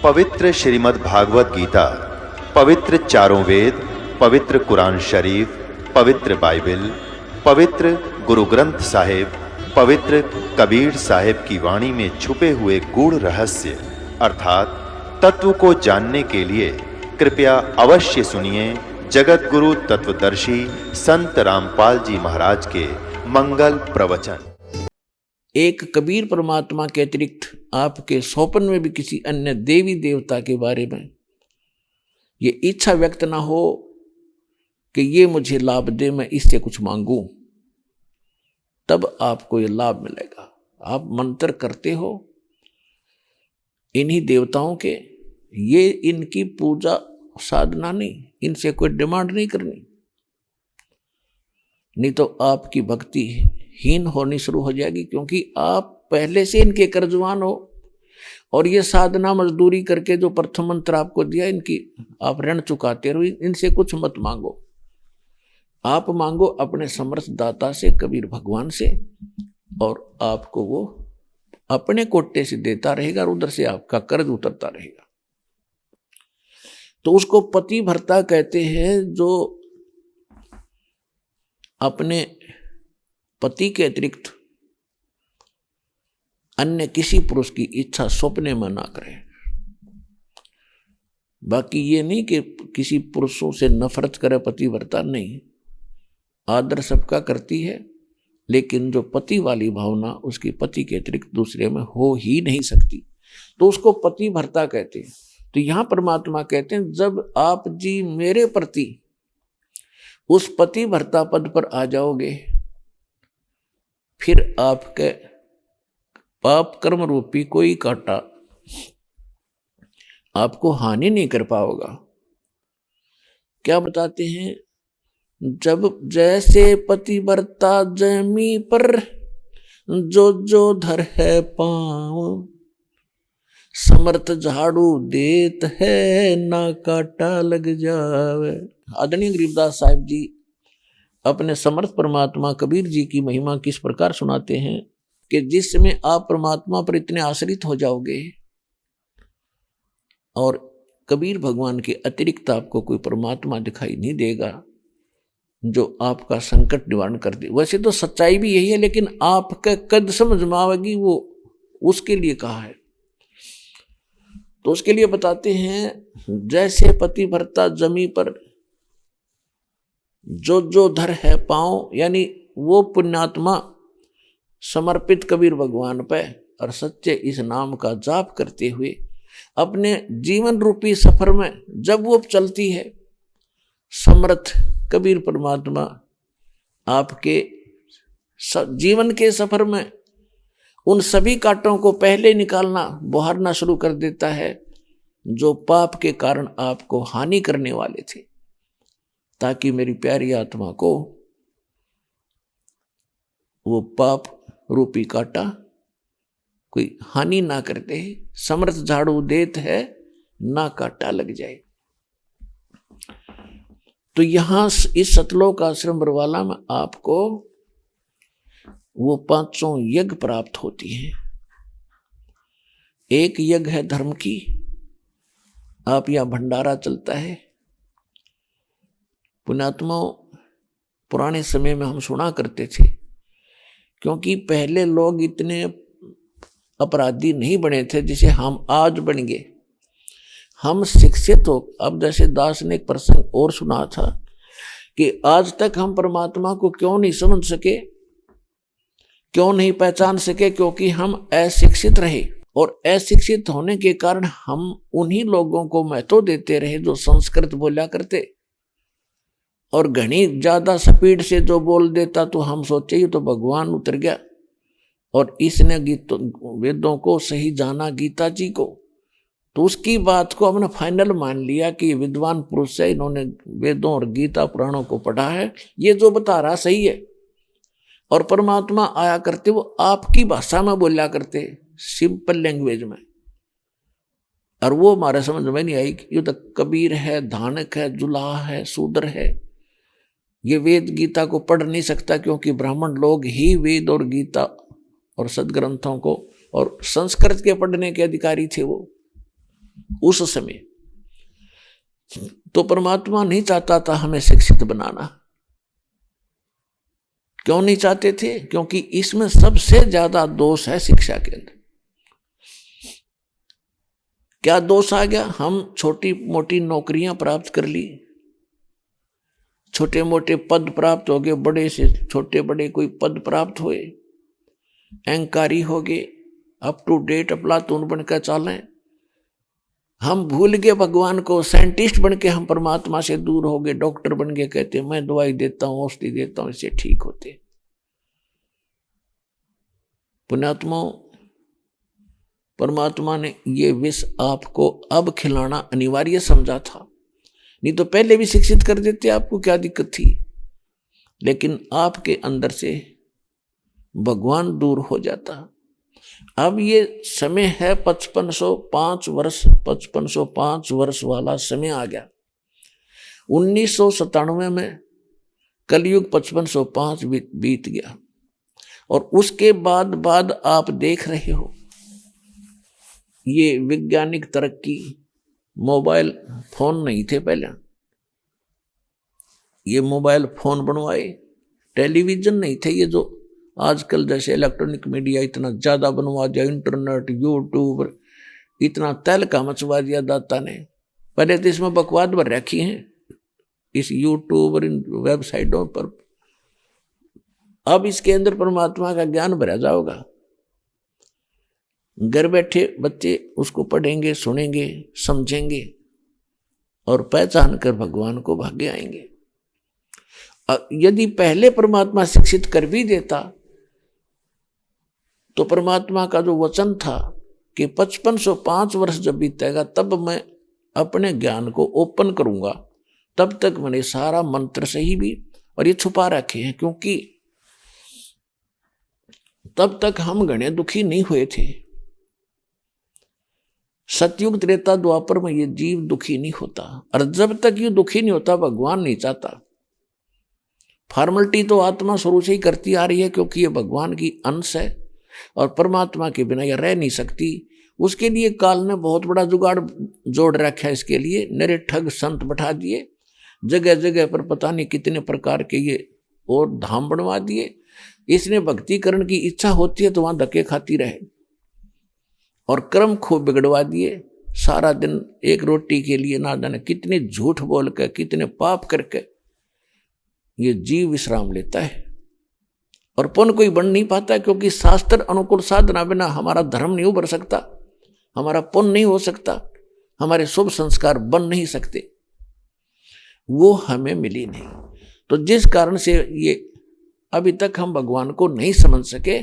पवित्र श्रीमद् भागवत गीता, पवित्र चारों वेद, पवित्र कुरान शरीफ, पवित्र बाइबल, पवित्र गुरु ग्रंथ साहिब, पवित्र कबीर साहिब की वाणी में छुपे हुए गूढ़ रहस्य अर्थात तत्व को जानने के लिए कृपया अवश्य सुनिए जगत गुरु तत्वदर्शी संत रामपाल जी महाराज के मंगल प्रवचन। एक कबीर परमात्मा के अतिरिक्त आपके स्वप्न में भी किसी अन्य देवी देवता के बारे में ये इच्छा व्यक्त ना हो कि ये मुझे लाभ दे, मैं इससे कुछ मांगूं, तब आपको ये लाभ मिलेगा। आप मंत्र करते हो इन्हीं देवताओं के, ये इनकी पूजा साधना नहीं, इनसे कोई डिमांड नहीं करनी, नहीं तो आपकी भक्ति हीन होनी शुरू हो जाएगी, क्योंकि आप पहले से इनके कर्जवान हो और ये साधना मजदूरी करके जो प्रथम मंत्र आपको दिया इनकी आप ऋण चुकाते रहो। इनसे कुछ मत मांगो, आप मांगो अपने समर्थ दाता से, कबीर भगवान से, और आपको वो अपने कोटे से देता रहेगा और उधर से आपका कर्ज उतरता रहेगा। तो उसको पति भरता कहते हैं, जो अपने पति के अतिरिक्त अन्य किसी पुरुष की इच्छा सौंपने में ना करे। बाकी ये नहीं कि किसी पुरुषों से नफरत करे पतिव्रता, नहीं, आदर सबका करती है, लेकिन जो पति वाली भावना उसकी पति के अतिरिक्त दूसरे में हो ही नहीं सकती, तो उसको पति भरता कहते हैं। तो यहां परमात्मा कहते हैं, जब आप जी मेरे प्रति उस पति भरता पद पर आ जाओगे, फिर आपके पाप कर्म रूपी कोई कांटा आपको हानि नहीं कर पाओगा। क्या बताते हैं, जब जैसे पतिव्रता जमी पर जो जो धर है पाँव, समर्थ झाड़ू देत है ना काटा लग जावे। आदरणीय गरीबदास साहिब जी अपने समर्थ परमात्मा कबीर जी की महिमा किस प्रकार सुनाते हैं कि जिस समय आप परमात्मा पर इतने आश्रित हो जाओगे और कबीर भगवान के अतिरिक्त आपको कोई परमात्मा दिखाई नहीं देगा जो आपका संकट निवारण कर दे। वैसे तो सच्चाई भी यही है, लेकिन आपका कद समझ में आवेगी वो उसके लिए कहा है। तो उसके लिए बताते हैं, जैसे पति भरता जमी पर जो जो धर है पाँव, यानी वो पुण्यात्मा समर्पित कबीर भगवान पे और सच्चे इस नाम का जाप करते हुए अपने जीवन रूपी सफर में जब वो चलती है, समर्थ कबीर परमात्मा आपके जीवन के सफर में उन सभी कांटों को पहले निकालना, बहारना शुरू कर देता है जो पाप के कारण आपको हानि करने वाले थे, ताकि मेरी प्यारी आत्मा को वो पाप रूपी कांटा कोई हानि ना करते। समर्थ झाड़ू देत है ना कांटा लग जाए। तो यहां इस सतलोक आश्रम बरवाला में आपको वो पांचों यज्ञ प्राप्त होती हैं। एक यज्ञ है धर्म की, आप यहां भंडारा चलता है। पुण्यात्मा पुराने समय में हम सुना करते थे, क्योंकि पहले लोग इतने अपराधी नहीं बने थे जिसे हम आज बन गए। हम शिक्षित हो, अब जैसे दास ने एक प्रसंग और सुना था कि आज तक हम परमात्मा को क्यों नहीं समझ सके, क्यों नहीं पहचान सके, क्योंकि हम अशिक्षित रहे, और अशिक्षित होने के कारण हम उन्हीं लोगों को महत्व देते रहे जो संस्कृत बोला करते, और घनी ज्यादा स्पीड से जो बोल देता तो हम सोचे ये तो भगवान उतर गया, और इसने वेदों को सही जाना, गीता जी को, तो उसकी बात को हमने फाइनल मान लिया कि विद्वान पुरुष है, इन्होंने वेदों और गीता पुराणों को पढ़ा है, ये जो बता रहा सही है। और परमात्मा आया करते वो आपकी भाषा में बोला करते, सिंपल लैंग्वेज में, और वो हमारे समझ में नहीं आई कि ये तो कबीर है, धानक है, जुलाहा है, शूद्र है, ये वेद गीता को पढ़ नहीं सकता, क्योंकि ब्राह्मण लोग ही वेद और गीता और सदग्रंथों को और संस्कृत के पढ़ने के अधिकारी थे वो। उस समय। तो परमात्मा नहीं चाहता था हमें शिक्षित बनाना। क्यों नहीं चाहते थे? क्योंकि इसमें सबसे ज्यादा दोष है शिक्षा के अंदर। क्या दोष आ गया? हम छोटी मोटी नौकरियां प्राप्त कर ली, छोटे मोटे पद प्राप्त हो गए, बड़े से छोटे बड़े कोई पद प्राप्त हुए, अहंकारी हो गए, अप टू डेट अप्लातून बनकर चलें। हम भूल गए भगवान को, साइंटिस्ट बन के हम परमात्मा से दूर हो गए, डॉक्टर बन गए, कहते मैं दवाई देता हूं, औषधि देता हूं, इससे ठीक होते। पुण्यात्मा, परमात्मा ने ये विष आपको अब खिलाना अनिवार्य समझा था, नहीं तो पहले भी शिक्षित कर देते, आपको क्या दिक्कत थी। लेकिन आपके अंदर से भगवान दूर हो जाता। अब ये समय है 5505 वर्ष, 5505 वर्ष वाला समय आ गया। 1997 में कलयुग 5505 बीत गया, और उसके बाद आप देख रहे हो ये वैज्ञानिक तरक्की। मोबाइल फोन नहीं थे पहले, ये मोबाइल फोन बनवाए। टेलीविजन नहीं थे, ये जो आजकल जैसे इलेक्ट्रॉनिक मीडिया इतना ज्यादा बनवा दिया, इंटरनेट, यूट्यूब, इतना तहलका मचवा दिया दाता ने। पहले तो इसमें बकवाद भर रखी हैं इस यूट्यूब और इन वेबसाइटों पर। अब इसके अंदर परमात्मा का ज्ञान भरा जाओगा। घर बैठे बच्चे उसको पढ़ेंगे, सुनेंगे, समझेंगे और पहचान कर भगवान को भागे आएंगे। यदि पहले परमात्मा शिक्षित कर भी देता तो परमात्मा का जो वचन था कि 5505 वर्ष जब बीतेगा तब मैं अपने ज्ञान को ओपन करूंगा, तब तक मैंने सारा मंत्र सही भी और ये छुपा रखे हैं, क्योंकि तब तक हम घने दुखी नहीं हुए थे। सतयुग त्रेता द्वापर में ये जीव दुखी नहीं होता, और जब तक ये दुखी नहीं होता भगवान नहीं चाहता। फॉर्मेलिटी तो आत्मा शुरू से ही करती आ रही है, क्योंकि ये भगवान की अंश है और परमात्मा के बिना ये रह नहीं सकती। उसके लिए काल ने बहुत बड़ा जुगाड़ जोड़ रखा है। इसके लिए नरे ठग संत बैठा दिए, जगह जगह पर पता नहीं कितने प्रकार के ये और धाम बनवा दिए। इसने भक्ति करने की इच्छा होती है तो वहां धक्के खाती रहे, और कर्म खूब बिगड़वा दिए। सारा दिन एक रोटी के लिए ना जाने कितने झूठ बोल कर, कितने पाप करके ये जीव विश्राम लेता है, और पुण्य कोई बन नहीं पाता, क्योंकि शास्त्र अनुकूल साधना बिना हमारा धर्म नहीं उभर सकता, हमारा पुण्य नहीं हो सकता, हमारे शुभ संस्कार बन नहीं सकते, वो हमें मिली नहीं। तो जिस कारण से ये अभी तक हम भगवान को नहीं समझ सके,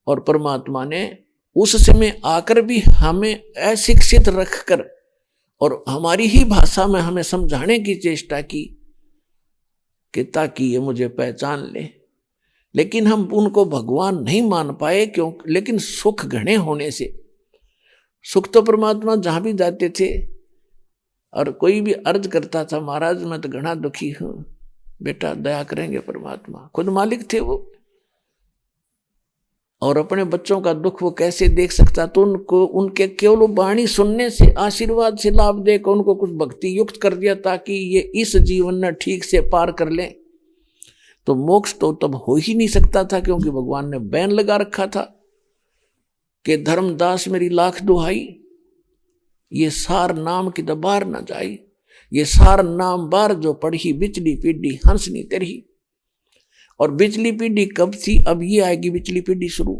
और परमात्मा ने उस समय आकर भी हमें अशिक्षित रखकर और हमारी ही भाषा में हमें समझाने की चेष्टा की कि ताकि ये मुझे पहचान ले। लेकिन हम उनको भगवान नहीं मान पाए, क्यों? लेकिन सुख घने होने से, सुख तो परमात्मा जहां भी जाते थे और कोई भी अर्ज करता था, महाराज मैं तो घना दुखी हूं, बेटा दया करेंगे परमात्मा, खुद मालिक थे वो, और अपने बच्चों का दुख वो कैसे देख सकता। तो उनको उनके केवल वाणी सुनने से, आशीर्वाद से लाभ देकर उनको कुछ भक्ति युक्त कर दिया, ताकि ये इस जीवन में ठीक से पार कर लें। तो मोक्ष तो तब हो ही नहीं सकता था, क्योंकि भगवान ने बैन लगा रखा था कि धर्मदास मेरी लाख दुहाई, ये सार नाम की दबार न जाई, ये सार नाम बार जो पढ़ी बिचली पीढ़ी हंसनी तेरी। और बिचली पीढ़ी कब थी? अब ये आएगी बिचली पीढ़ी शुरू।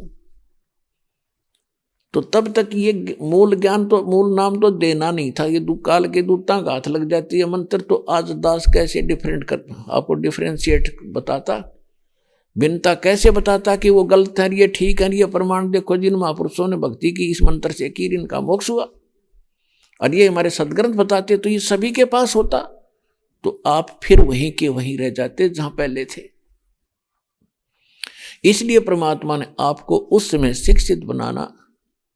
तो तब तक ये मूल ज्ञान तो, मूल नाम तो देना नहीं था। ये काल के दूतां का हाथ लग जाती है मंत्र। तो आज दास कैसे डिफरेंट कर, आपको डिफरेंशिएट बताता, भिन्नता कैसे बताता कि वो गलत है, ये ठीक है, ये प्रमाण देखो जिन महापुरुषों ने भक्ति की इस मंत्र से की, इनका मोक्ष हुआ। और ये हमारे सदग्रंथ बताते तो ये सभी के पास होता, तो आप फिर वहीं के वहीं रह जाते जहां पहले थे। इसलिए परमात्मा ने आपको उस समय शिक्षित बनाना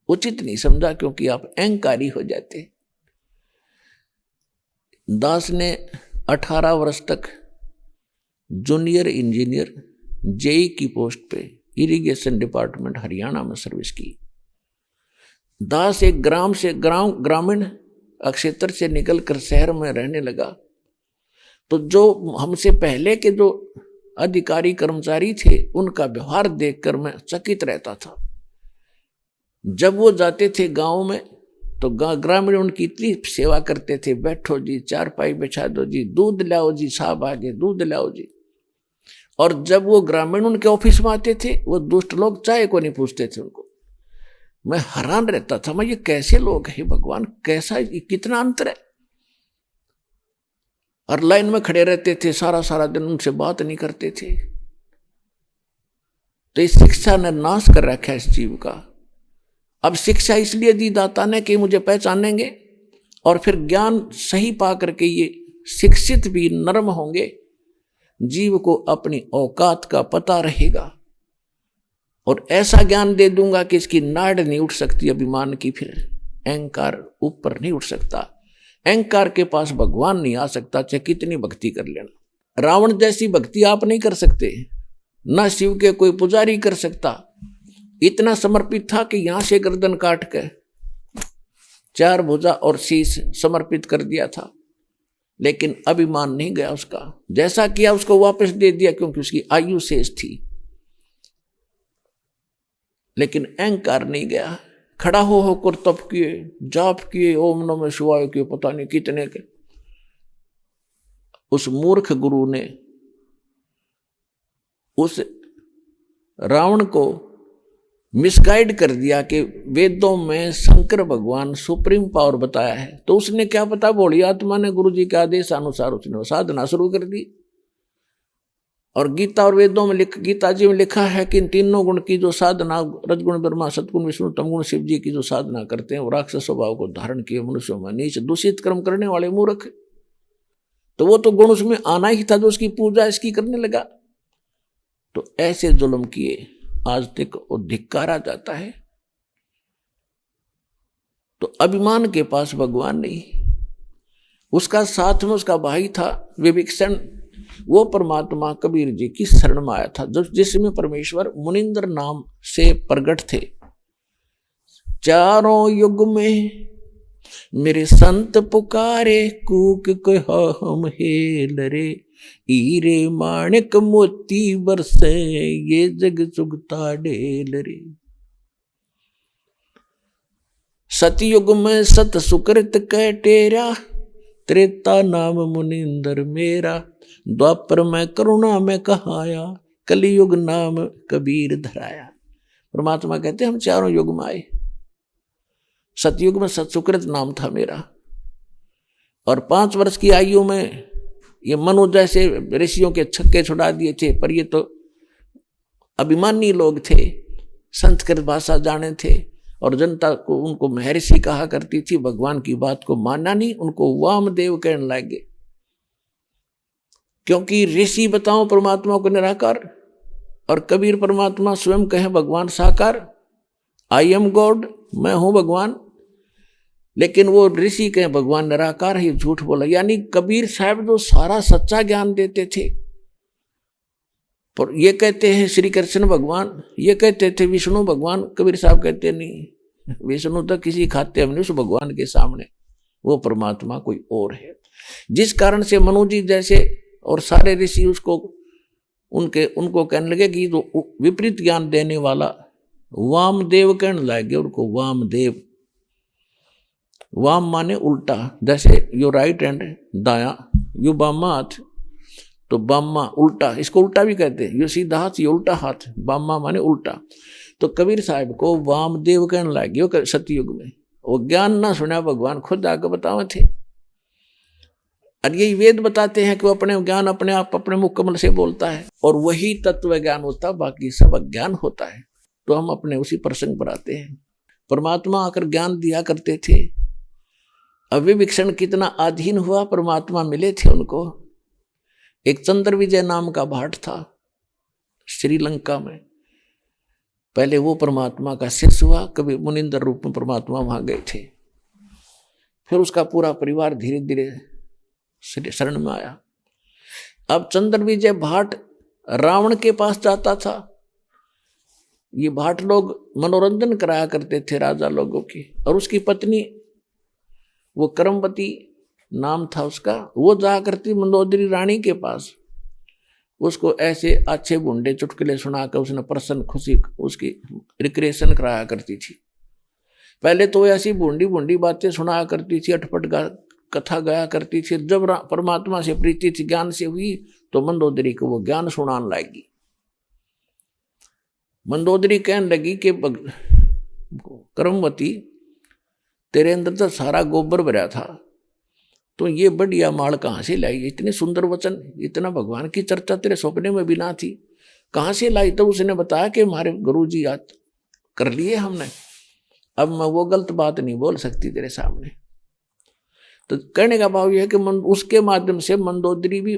उचित नहीं समझा, क्योंकि आप अहंकारी हो जाते। दास ने 18 वर्ष तक जूनियर इंजीनियर जेई की पोस्ट पे इरिगेशन डिपार्टमेंट हरियाणा में सर्विस की। दास एक ग्रामीण अक्षेत्र से निकलकर शहर में रहने लगा, तो जो हमसे पहले के जो अधिकारी कर्मचारी थे उनका व्यवहार देखकर मैं चकित रहता था। जब वो जाते थे गांव में तो ग्रामीण उनकी इतनी सेवा करते थे, बैठो जी, चारपाई बिछा दो जी, दूध लाओ जी, साहब आगे दूध लाओ जी। और जब वो ग्रामीण उनके ऑफिस में आते थे वो दुष्ट लोग चाय को नहीं पूछते थे उनको। मैं हैरान रहता था, मैं ये कैसे लोग हैं भगवान, कैसा कितना अंतर है। और लाइन में खड़े रहते थे, सारा सारा दिन उनसे बात नहीं करते थे। तो इस शिक्षा ने नाश कर रखा है इस जीव का। अब शिक्षा इसलिए दी दाता ने कि मुझे पहचानेंगे और फिर ज्ञान सही पा करके ये शिक्षित भी नर्म होंगे, जीव को अपनी औकात का पता रहेगा। और ऐसा ज्ञान दे दूंगा कि इसकी नाड़ नहीं उठ सकती अभिमान की, फिर अहंकार ऊपर नहीं उठ सकता, अहंकार के पास भगवान नहीं आ सकता, चाहे कितनी भक्ति कर लेना। रावण जैसी भक्ति आप नहीं कर सकते, ना शिव के कोई पुजारी कर सकता। इतना समर्पित था कि यहां से गर्दन काट के 4 भुजा और शीश समर्पित कर दिया था, लेकिन अभिमान नहीं गया उसका। जैसा किया उसको वापस दे दिया क्योंकि उसकी आयु शेष थी, लेकिन अहंकार नहीं गया। खड़ा हो होकर तप किए, जाप किए, ओम नमः शिवाय किए, पता नहीं कितने के। उस मूर्ख गुरु ने उस रावण को मिसगाइड कर दिया कि वेदों में शंकर भगवान सुप्रीम पावर बताया है। तो उसने क्या पता, भोली आत्मा ने गुरु जी के आदेश अनुसार उसने साधना शुरू कर दी। और गीता और वेदों में गीता जी में लिखा है कि इन तीनों गुण की जो साधना, रजगुण ब्रह्मा, सतगुण विष्णु, तमगुण शिव जी की जो साधना करते हैं वो राक्षस स्वभाव को धारण किए मनुष्यों में नीच दूषित कर्म करने वाले मूर्ख। तो वो तो गुण उसमें आना ही था जो उसकी पूजा इसकी करने लगा। तो ऐसे जुल्म किए आज तक वो धिक्कारा जाता है। तो अभिमान के पास भगवान नहीं। उसका साथ में उसका भाई था विभीषण, वो परमात्मा कबीर जी की शरण में आया था, जिसमें परमेश्वर मुनिंद्र नाम से प्रकट थे। चारों युग में मेरे संत पुकारे, कूक कहा हम हेल रे, हीरे माणिक मोती बरसे, ये जग चुगता ढेल रे। सतयुग में सत सुकृत कह टेरा, त्रेता नाम मुनिंदर मेरा, द्वापर में करुणा में कहाया, कलियुग नाम कबीर धराया। परमात्मा कहते हम चारों युग में आए। सतयुग में सतसुकृत नाम था मेरा, और 5 वर्ष की आयु में ये मनु जैसे ऋषियों के छक्के छुड़ा दिए थे, पर ये तो अभिमानी लोग थे, संस्कृत भाषा जाने थे, और जनता को उनको महर्षि कहा करती थी। भगवान की बात को माना नहीं, उनको वामदेव कहने लगे, क्योंकि ऋषि बताओ परमात्मा को निराकार, और कबीर परमात्मा स्वयं कहे भगवान साकार, आई एम गॉड, मैं हूं भगवान। लेकिन वो ऋषि कहे भगवान निराकार है, झूठ बोला। यानी कबीर साहब जो सारा सच्चा ज्ञान देते थे, पर ये कहते हैं श्री कृष्ण भगवान, ये कहते थे विष्णु भगवान, कबीर साहब कहते नहीं, विष्णु तो किसी खाते हम नहीं उस भगवान के सामने, वो परमात्मा कोई और है। जिस कारण से मनु जी जैसे और सारे ऋषि उनको कहने लगे कि जो विपरीत ज्ञान देने वाला वामदेव कहने लगे उनको, वामदेव। वाम माने उल्टा, जैसे यो राइट हैंड दाया, यो बामा हाथ, तो बामा उल्टा, इसको उल्टा भी कहते हैं। यो सीधा हाथ, ये उल्टा हाथ, बामा माने उल्टा। तो कबीर साहब को वामदेव कहने लगे वो सतयुग में। वो ज्ञान ना सुना, भगवान खुद आगे बतावे थे। और यही वेद बताते हैं कि वो अपने ज्ञान अपने आप अपने मुख कमल से बोलता है, और वही तत्व ज्ञान होता, बाकी सब अज्ञान होता है। तो हम अपने उसी प्रसंग पर आते हैं। परमात्मा आकर ज्ञान दिया करते थे। विभीषण कितना अधीन हुआ, परमात्मा मिले थे उनको। एक चंद्र विजय नाम का भाट था श्रीलंका में, पहले वो परमात्मा का शिष्य हुआ, कभी मुनिंदर रूप में परमात्मा वहां गए थे। फिर उसका पूरा परिवार धीरे धीरे शरण में आया। अब चंद्र विजय भाट रावण के पास जाता था। ये भाट लोग मनोरंजन कराया करते थे राजा लोगों की, और उसकी पत्नी वो करमवती नाम था उसका, वो जा करती मंदोदरी रानी के पास, उसको ऐसे अच्छे बुंडे चुटकुले सुनाकर उसने प्रसन्न खुशी उसकी रिक्रिएशन कराया करती थी। पहले तो ऐसी बूंदी बूंदी बातें सुनाया करती थी, अटपट कथा गाया करती थी। जब परमात्मा से प्रीति थी, ज्ञान से हुई, तो मंदोदरी को वो ज्ञान सुनाने लगी। मंदोदरी कहने लगी कि करमवती, तेरे अंदर तो सारा गोबर भरा था, तो ये बढ़िया माल कहाँ से लाई? इतने सुंदर वचन, इतना भगवान की चर्चा तेरे सपने में भी ना थी, कहाँ से लाई? तो उसने बताया कि हमारे गुरुजी याद कर लिए हमने, अब मैं वो गलत बात नहीं बोल सकती तेरे सामने। तो कहने का भाव यह है कि उसके माध्यम से मंदोदरी भी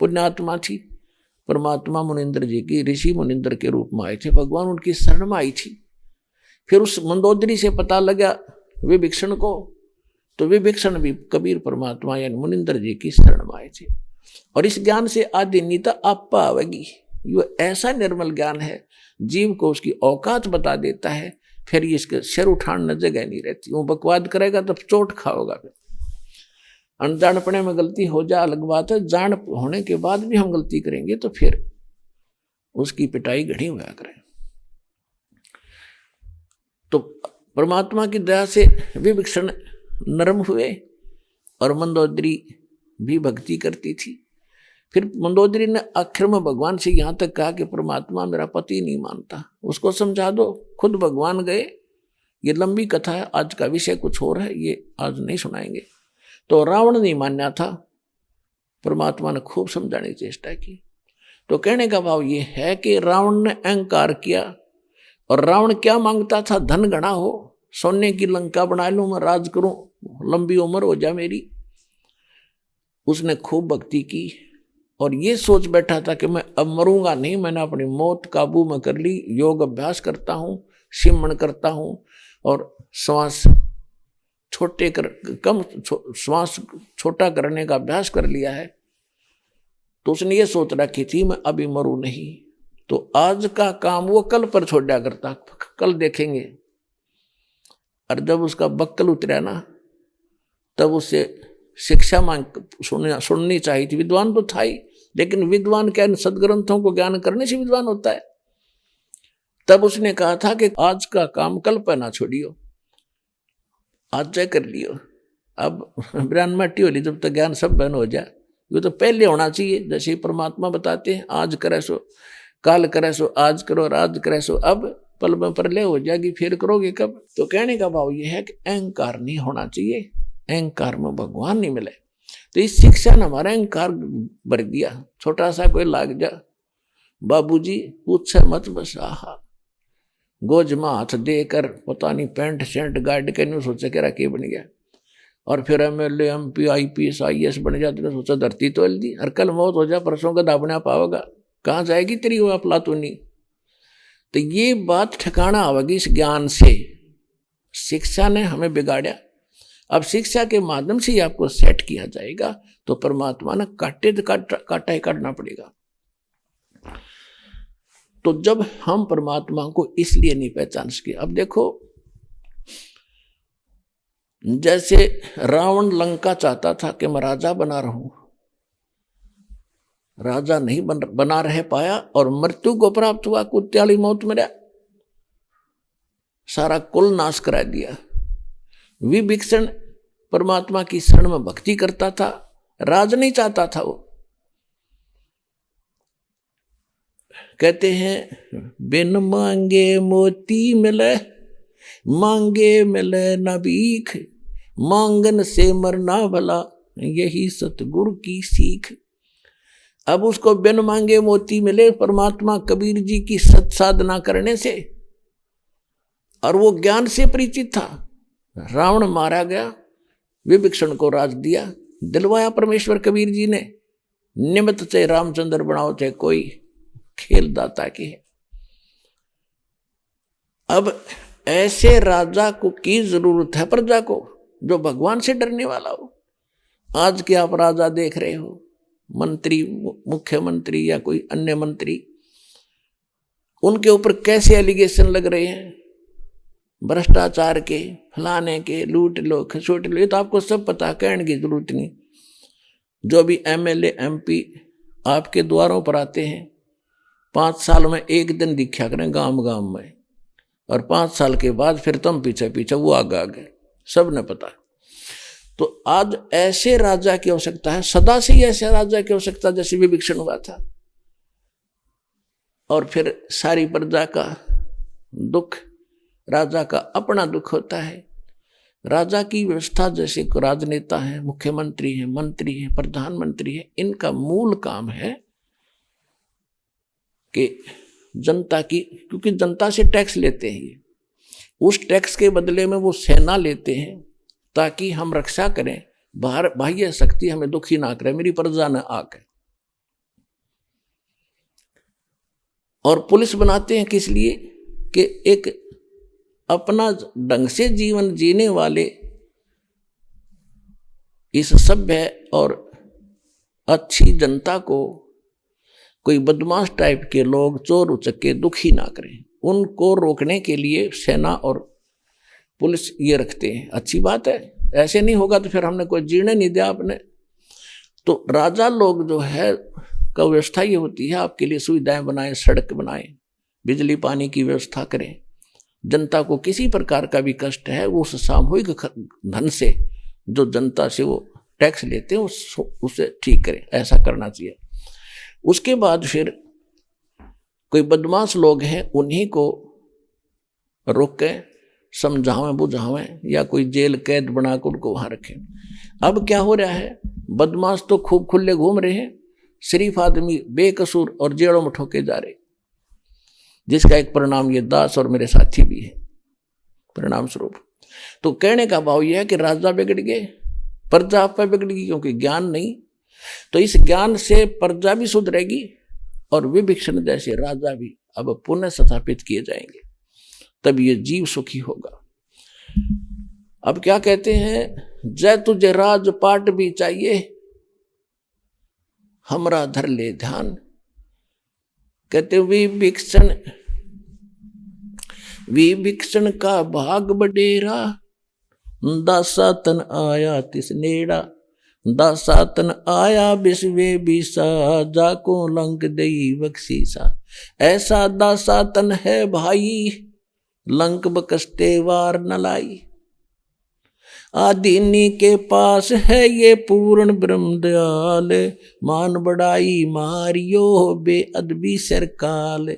पुण्यात्मा थी, परमात्मा मुनिंद्र जी की, ऋषि मुनिंद्र के रूप में आए थे, भगवान उनकी शरण में आई थी। फिर उस मंदोदरी से पता लगा विभीषण को, तो विभीषण भी कबीर परमात्मा यानी मुनिंद्र जी की शरण में आए थे। और इस ज्ञान से आदिन्यता आपा आवेगी। ये ऐसा निर्मल ज्ञान है, जीव को उसकी औकात बता देता है, फिर इसके सिर उठाने जगह नहीं रहती। वो बकवाद करेगा तब चोट खाओगा। फिर अनजानपने में गलती हो जाए अलग बात है, जान होने के बाद भी हम गलती करेंगे तो फिर उसकी पिटाई घड़ी हुआ करें। तो परमात्मा की दया से विभीषण नरम हुए और मंदोदरी भी भक्ति करती थी। फिर मंदोदरी ने आखिर में भगवान से यहाँ तक कहा कि परमात्मा मेरा पति नहीं मानता, उसको समझा दो। खुद भगवान गए। ये लंबी कथा है, आज का विषय कुछ और है, ये आज नहीं सुनाएंगे। तो रावण नहीं मानना था, परमात्मा ने खूब समझाने की चेष्टा की। तो कहने का भाव ये है कि रावण ने अहंकार किया, और रावण क्या मांगता था? धन घना हो, सोने की लंका बना लूं, मैं राज करूं, लंबी उम्र हो जा मेरी। उसने खूब भक्ति की और ये सोच बैठा था कि मैं अब मरूंगा नहीं, मैंने अपनी मौत काबू में कर ली, योग अभ्यास करता हूं, सिमरण करता हूं और श्वास श्वास छोटा करने का अभ्यास कर लिया है। तो उसने ये सोच रखी थी मैं अभी मरूं नहीं, तो आज का काम वो कल पर छोड़ा करता, कल देखेंगे। और जब उसका बक्कल उतरा ना, तब उससे शिक्षा मांग सुननी चाहिए थी। विद्वान तो था ही, लेकिन विद्वान क्या सदग्रंथों को ज्ञान करने से विद्वान होता है? तब उसने कहा था कि आज का काम कल पर ना छोड़ियो, आज तय कर लियो। अब ब्राह्मण मट्टी होली, जब तक ज्ञान सब बन हो जाए, ये तो पहले होना चाहिए। जैसे परमात्मा बताते हैं, आज करे सो काल करे सो आज करो, आज करे सो अब, पल में प्रलय हो जाएगी, फिर करोगे कब? तो कहने का भाव ये है कि अहंकार नहीं होना चाहिए, अहंकार में भगवान नहीं मिले। तो इस शिक्षा ने हमारा अहंकार भर दिया। छोटा सा कोई लाग जा, बाबूजी पूछ मत बस, आहा गोज में हाथ देकर पता नहीं पैंट शर्ट गाड़ के नहीं सोचा कि रखे बन गया, और फिर MLA MP IPS IAS बन जाते तो सोचा धरती तो दी, हर कल मौत हो जा, परसों का दाबना पाओगा, कहाँ जाएगी तेरी वो अफलातूनी। तो ये बात ठिकाना आवेगी इस ज्ञान से। शिक्षा ने हमें बिगाड़ा, अब शिक्षा के माध्यम से ही आपको सेट किया जाएगा। तो परमात्मा ने काटा ही काटना पड़ेगा। तो जब हम परमात्मा को इसलिए नहीं पहचान सके, अब देखो जैसे रावण लंका चाहता था कि मैं राजा बना रहूं, राजा नहीं बना रह पाया और मृत्यु को प्राप्त हुआ, कुत्याली मौत मरा, सारा कुल नाश करा दिया। विभीषण परमात्मा की शरण में भक्ति करता था, राज नहीं चाहता था वो। कहते हैं बिन मांगे मोती मिले, मांगे मिले न भीख, मांगन से मरना भला, यही सतगुरु की सीख। अब उसको बिन मांगे मोती मिले परमात्मा कबीर जी की सत साधना करने से, और वो ज्ञान से परिचित था। रावण मारा गया, विभीषण को राज दिया, दिलवाया परमेश्वर कबीर जी ने। निमित्त चाहे रामचंद्र बनाओ चाहे कोई, खेल दाता की है। अब ऐसे राजा को की जरूरत है प्रजा को, जो भगवान से डरने वाला हो। आज के आप राजा देख रहे हो, मंत्री, मुख्यमंत्री या कोई अन्य मंत्री, उनके ऊपर कैसे एलिगेशन लग रहे हैं। भ्रष्टाचार के, फलाने के, लूट लो खसोट लो, ये तो आपको सब पता, कहने की जरूरत नहीं। जो भी एमएलए एमपी आपके द्वारों पर आते हैं, 5 साल में एक दिन दिखा करें गांव गांव में, और 5 साल के बाद फिर तुम पीछे पीछे, वो आगे सब ने पता। तो आज ऐसे राजा की आवश्यकता है, सदा से ही ऐसे राजा की आवश्यकता जैसे विभीषण हुआ था। और फिर सारी प्रजा का दुख, राजा का अपना दुख होता है। राजा की व्यवस्था, जैसे राजनेता है, मुख्यमंत्री है, मंत्री है, प्रधानमंत्री है, इनका मूल काम है कि जनता की, क्योंकि जनता से टैक्स लेते हैं ये, उस टैक्स के बदले में वो सेना लेते हैं ताकि हम रक्षा करें, बाहर बाह्य शक्ति हमें दुखी ना करे, मेरी प्रजा न आके। और पुलिस बनाते हैं किस लिए कि एक अपना ढंग से जीवन जीने वाले इस सभ्य और अच्छी जनता को कोई बदमाश टाइप के लोग, चोर उचक्के दुखी ना करें, उनको रोकने के लिए सेना और पुलिस ये रखते हैं। अच्छी बात है, ऐसे नहीं होगा तो फिर हमने कोई जीने नहीं दिया आपने। तो राजा लोग जो है का व्यवस्था ये होती है, आपके लिए सुविधाएं बनाएं, सड़क बनाएं, बिजली पानी की व्यवस्था करें, जनता को किसी प्रकार का भी कष्ट है वो उस सामूहिक धन से जो जनता से वो टैक्स लेते हैं उसे ठीक करें, ऐसा करना चाहिए। उसके बाद फिर कोई बदमाश लोग हैं उन्हीं को रोकें, समझावें बुझावें, या कोई जेल कैद बनाकर उनको वहां रखें। अब क्या हो रहा है, बदमाश तो खूब खुले घूम रहे हैं, शरीफ आदमी बेकसूर और जेलों में ठोके जा रहे, जिसका एक परिणाम ये दास और मेरे साथी भी है परिणाम स्वरूप। तो कहने का भाव यह है कि राजा बिगड़ गए, प्रजा आप पर बिगड़ गई, क्योंकि ज्ञान नहीं। तो इस ज्ञान से प्रजा भी सुधरेगी और विभीषण जैसे राजा भी अब पुनः स्थापित किए जाएंगे, तब ये जीव सुखी होगा। अब क्या कहते हैं, जय तुझे राजपाट भी चाहिए, हमरा धर ले ध्यान। कहते विभीषण का भाग बडेरा, दासातन आया तिस नेड़ा, दासातन आया बिस्वे बिसा, जाको लंक दई बख्शीसा। ऐसा दासातन है भाई, लंक बकस्ते वार न लाई। आदिनी के पास है ये पूर्ण ब्रह्म दयाल, मान बढ़ाई मारियो बेअदबी सरकाल।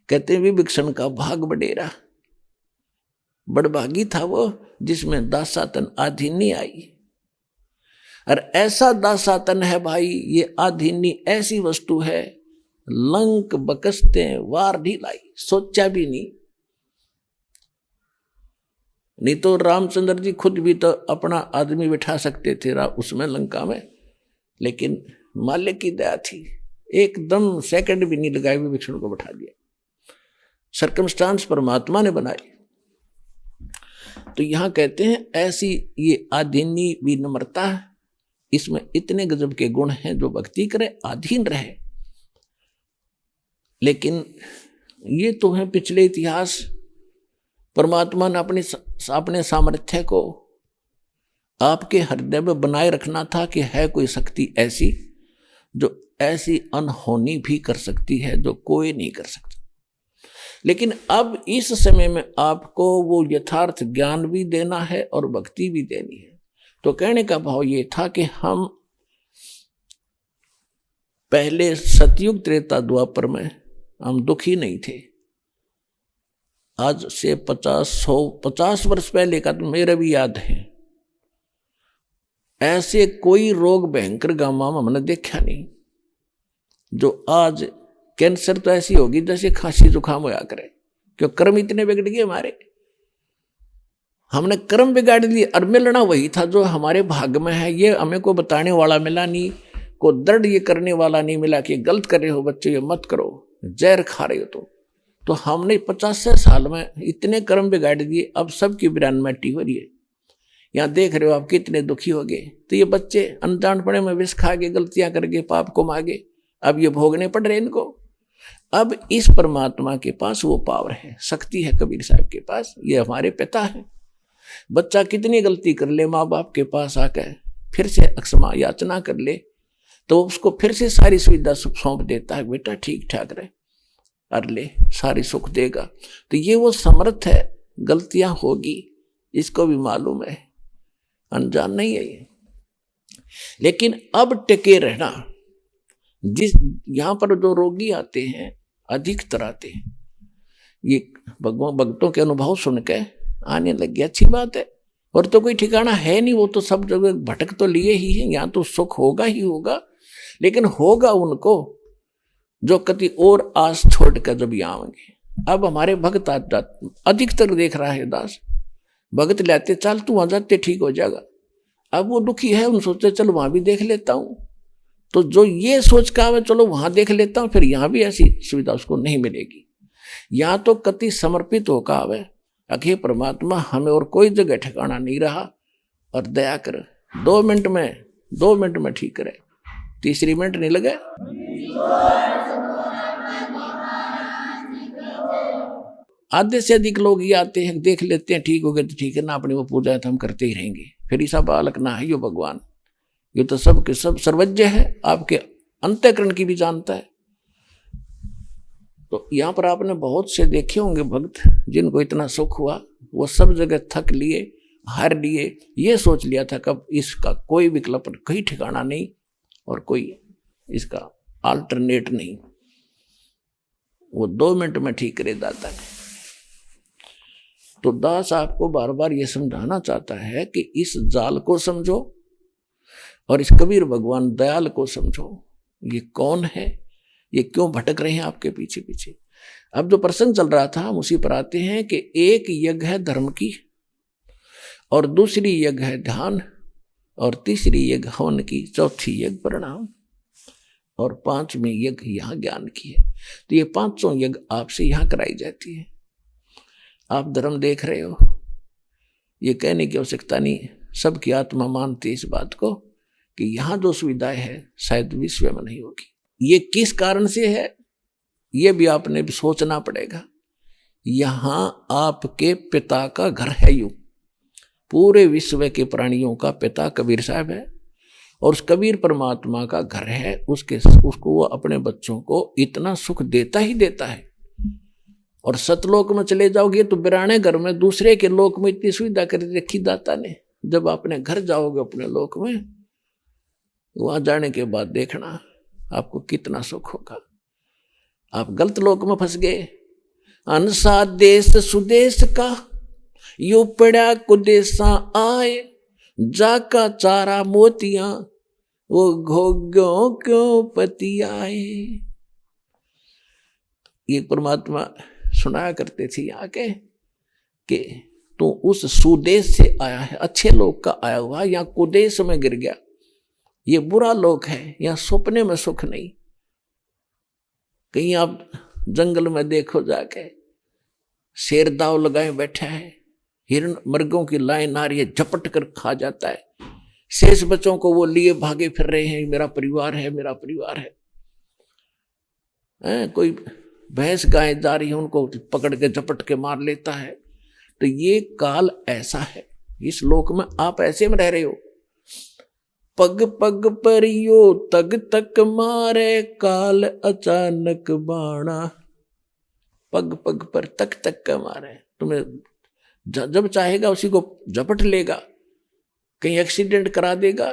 कहते विभीषण का भाग बडेरा, बड़भागी था वो जिसमें दासातन आधिनी आई। और ऐसा दासातन है भाई, ये आधिनी ऐसी वस्तु है, लंक बकसते वार नहीं लाई, सोचा भी नहीं तो रामचंद्र जी खुद भी तो अपना आदमी बिठा सकते थे उसमें लंका में, लेकिन मालिक की दया थी, एकदम सेकंड भी नहीं लगाए विभीषण को बिठा दिया, सर्कमस्टांस परमात्मा ने बनाई। तो यहां कहते हैं ऐसी ये आधीनी विनम्रता, इसमें इतने गजब के गुण हैं, जो भक्ति करे अधीन रहे। लेकिन ये तो है पिछले इतिहास, परमात्मा ने अपने सामर्थ्य को आपके हृदय में बनाए रखना था कि है कोई शक्ति ऐसी जो ऐसी अनहोनी भी कर सकती है जो कोई नहीं कर सकता। लेकिन अब इस समय में आपको वो यथार्थ ज्ञान भी देना है और भक्ति भी देनी है। तो कहने का भाव ये था कि हम पहले सतयुग त्रेता द्वापर में हम दुखी नहीं थे। आज से 50 वर्ष पहले का तो मेरा भी याद है, ऐसे कोई रोग भयंकर गामा में हमने देखा नहीं। जो आज कैंसर तो ऐसी होगी जैसे खांसी जुकाम होया करे, क्यों कर्म इतने बिगड़ गए हमारे, हमने कर्म बिगाड़ लिए। और मिलना वही था जो हमारे भाग में है, ये हमें को बताने वाला मिला नहीं, को दर्द ये करने वाला नहीं मिला कि गलत कर रहे हो बच्चे, ये मत करो, जहर खा रहे हो। तो हमने 50 साल में इतने कर्म बिगाड़ दिए, अब सबकी बिरानमेटी हो रही है। यहाँ देख रहे हो आप कितने दुखी हो गए। तो ये बच्चे अनजान पड़े में विष खा के गलतियां करके पाप को मांगे, अब ये भोगने पड़ रहे इनको। अब इस परमात्मा के पास वो पावर है, शक्ति है कबीर साहब के पास, ये हमारे पिता है। बच्चा कितनी गलती कर ले, माँ बाप के पास आकर फिर से क्षमा याचना कर ले तो उसको फिर से सारी सुविधा सौंप देता है, बेटा ठीक ठाक रहे, कर ले, सारी सुख देगा। तो ये वो समर्थ है, गलतियां होगी इसको भी मालूम है, अनजान नहीं है ये। लेकिन अब टिके रहना, जिस यहां पर जो रोगी आते हैं अधिकतर आते हैं, ये भगवान भक्तों के अनुभव सुन के आने लग गया, अच्छी बात है। और तो कोई ठिकाना है नहीं, वो तो सब जगह भटक तो लिए ही है, यहाँ तो सुख होगा ही होगा, लेकिन होगा उनको जो कति और आस छोड़ कर जब यहाँ आएंगे। अब हमारे भक्त अधिकतर देख रहा है दास, भगत लाते चल तू वहां जाते ठीक हो जाएगा। अब वो दुखी है, उन सोचते चलो वहां भी देख लेता हूँ, तो जो ये सोच का मैं चलो वहां देख लेता हूँ, फिर यहाँ भी ऐसी सुविधा उसको नहीं मिलेगी। यहाँ तो कति समर्पित होकर आवे, अखे परमात्मा हमें और कोई जगह ठिकाना नहीं रहा, और दया कर 2 मिनट में ठीक करे, 3 मिनट नहीं लगे। आधे से अधिक लोग ये आते हैं, देख लेते हैं ठीक हो गए तो ठीक है ना, अपनी वो पूजा है तो हम करते ही रहेंगे, फिर ऐसा बालक ना है यो भगवान, ये तो सब के सब सर्वज्ञ है, आपके अंतःकरण की भी जानता है। तो यहाँ पर आपने बहुत से देखे होंगे भक्त जिनको इतना सुख हुआ, वो सब जगह थक लिए, हार लिए, ये सोच लिया था कब इसका कोई विकल्प कहीं ठिकाना नहीं और कोई इसका अल्टरनेट नहीं, वो 2 मिनट में ठीक करे दाता ने। तो दास आपको बार बार ये समझाना चाहता है कि इस जाल को समझो और इस कबीर भगवान दयाल को समझो, ये कौन है, ये क्यों भटक रहे हैं आपके पीछे पीछे। अब जो प्रसंग चल रहा था हम उसी पर आते हैं कि एक यज्ञ है धर्म की, और दूसरी यज्ञ है ध्यान, और तीसरी यज्ञ हवन की, चौथी यज्ञ प्रणाम, और 5वीं यज्ञ यहाँ ज्ञान की है। तो ये 500 यज्ञ आपसे यहाँ कराई जाती है। आप धर्म देख रहे हो, ये कहने की आवश्यकता नहीं, सबकी आत्मा मानती है इस बात को कि यहाँ जो सुविधाएं है शायद विश्व में नहीं होगी। ये किस कारण से है ये भी आपने भी सोचना पड़ेगा। यहाँ आपके पिता का घर है, यूं पूरे विश्व के प्राणियों का पिता कबीर साहब है, और उस कबीर परमात्मा का घर है, उसको वो अपने बच्चों को इतना सुख देता ही देता है। और सतलोक में चले जाओगे तो बिराने घर में दूसरे के लोक में इतनी सुविधा कर रखी दाता ने, जब अपने घर जाओगे अपने लोक में, वहां जाने के बाद देखना आपको कितना सुख होगा। आप गलत लोक में फंस गए, अनसा देश सुदेश का यू पड़ा कुदेशा आए, जाका चारा मोतियां वो घोग्यों क्यों पति आए। ये परमात्मा सुनाया करते थे आके कि तू उस सुदेश से आया है, अच्छे लोग का आया हुआ, यहाँ कुदेश में गिर गया, ये बुरा लोक है, यहाँ सपने में सुख नहीं। कहीं आप जंगल में देखो जाके, शेर दाव लगाए बैठा है, हिरण मर्गों की लाइन आ रही है, झपट कर खा जाता है, शेष बच्चों को वो लिए भागे फिर रहे हैं, मेरा परिवार है मेरा परिवार है। कोई भैंस गाय जा रही है, उनको पकड़ के झपट के मार लेता है। तो ये काल ऐसा है, इस लोक में आप ऐसे में रह रहे हो। पग पग परियो तग तक मारे, काल अचानक बाणा। पग पग पर तक तक का मारे, तुम्हें जब चाहेगा उसी को झपट लेगा, कहीं एक्सीडेंट करा देगा,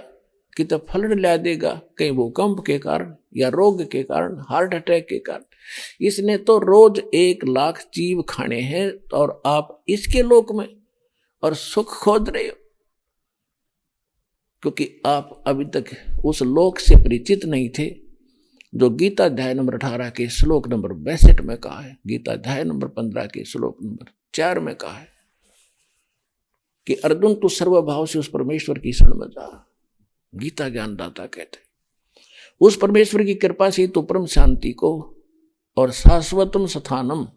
कितना फ्लड ला देगा, कहीं भूकंप के कारण या रोग के कारण, हार्ट अटैक के कारण। इसने तो रोज 1 लाख जीव खाने हैं, और आप इसके लोक में और सुख खोज रहे हो, क्योंकि आप अभी तक उस लोक से परिचित नहीं थे जो गीता अध्याय नंबर 18 के श्लोक नंबर 62 में कहा है, गीता अध्याय नंबर 15 के श्लोक नंबर 4 में कहा है कि अर्जुन तू सर्वभाव से उस परमेश्वर की शरण में जा। गीता ज्ञानदाता कहते उस परमेश्वर की कृपा से तो परम शांति को और शाश्वतम स्थानम,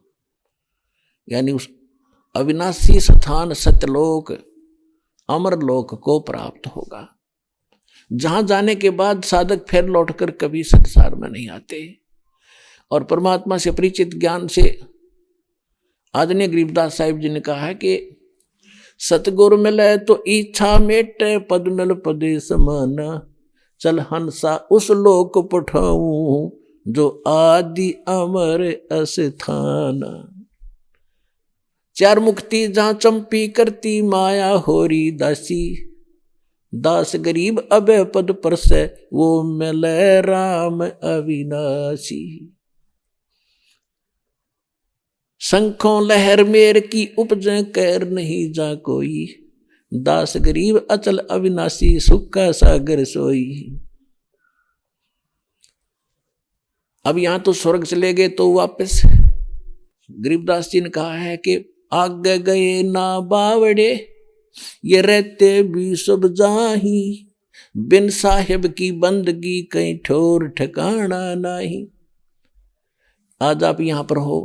यानी उस अविनाशी स्थान सत्यलोक अमरलोक को प्राप्त होगा, जहां जाने के बाद साधक फिर लौटकर कभी संसार में नहीं आते। और परमात्मा से परिचित ज्ञान से आदरणीय गरीबदास साहिब जी ने कहा है कि सतगुरु मिले तो इच्छा मेटे, पद मिल पदे समान, चल हंसा उस लोक पठाऊं जो आदि अमर अस्थान। चार मुक्ति जहां चंपी करती माया होरी दासी, दास गरीब अबे पद परसे वो मिले राम अविनाशी। शंखों लहर मेर की उपजे कैर नहीं जा कोई, दास गरीब अचल अविनाशी सुख का सागर सोई। अब यहां तो स्वर्ग चले गए तो वापस गरीबदास जी ने कहा है कि आगे गए ना बावड़े, ये रहते भी सब जाही, बिन साहिब की बंदगी कहीं ठोर ठिकाना नहीं। आज आप यहां पर हो,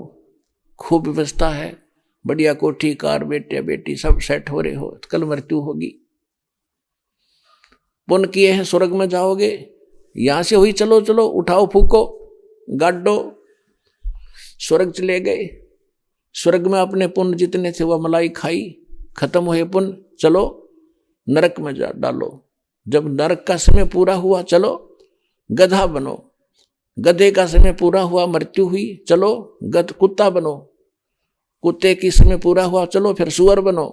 खूब व्यवस्था है, बढ़िया कोठी कार बेटे बेटी सब सेट हो रहे हो, कल मृत्यु होगी। पुण्य किए हैं स्वर्ग में जाओगे, यहां से हुई चलो चलो उठाओ फूको गाडो, स्वर्ग चले गए। स्वर्ग में अपने पुण्य जितने थे वह मलाई खाई, खत्म हुए पुण्य, चलो नरक में जा डालो। जब नरक का समय पूरा हुआ चलो गधा बनो, गधे का समय पूरा हुआ मृत्यु हुई, चलो कुत्ता बनो, कुत्ते की समय पूरा हुआ चलो फिर सुअर बनो,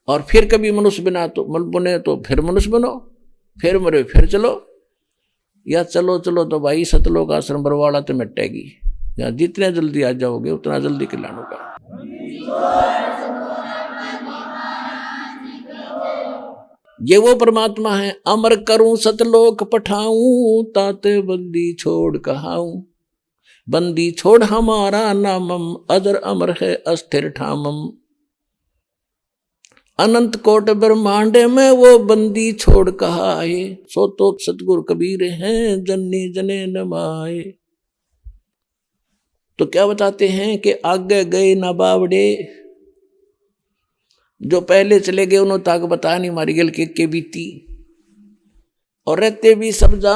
और फिर कभी मनुष्य बना तो बने तो फिर मनुष्य बनो, फिर मरे फिर चलो। या चलो चलो तो भाई सतलोक आश्रम बरवाड़ा तो मिटेगी, या जितने जल्दी आ जाओगे उतना जल्दी कल्याण होगा। ये वो परमात्मा है, अमर करूं सतलोक पठाऊं, ताते बंदी छोड़ कहाऊं। बंदी छोड़ हमारा नामम, अजर अमर है अस्थिर ठामम। अनंत कोट ब्रह्मांड में वो बंदी छोड़ कहा है, सो तो सतगुरु कबीर हैं जन्नी जने न माए। तो क्या बताते हैं कि आगे गए ना बावड़े, जो पहले चले गए उन्होंने ताक बताया नहीं मारी गल के बीती, और रहते भी सब जा,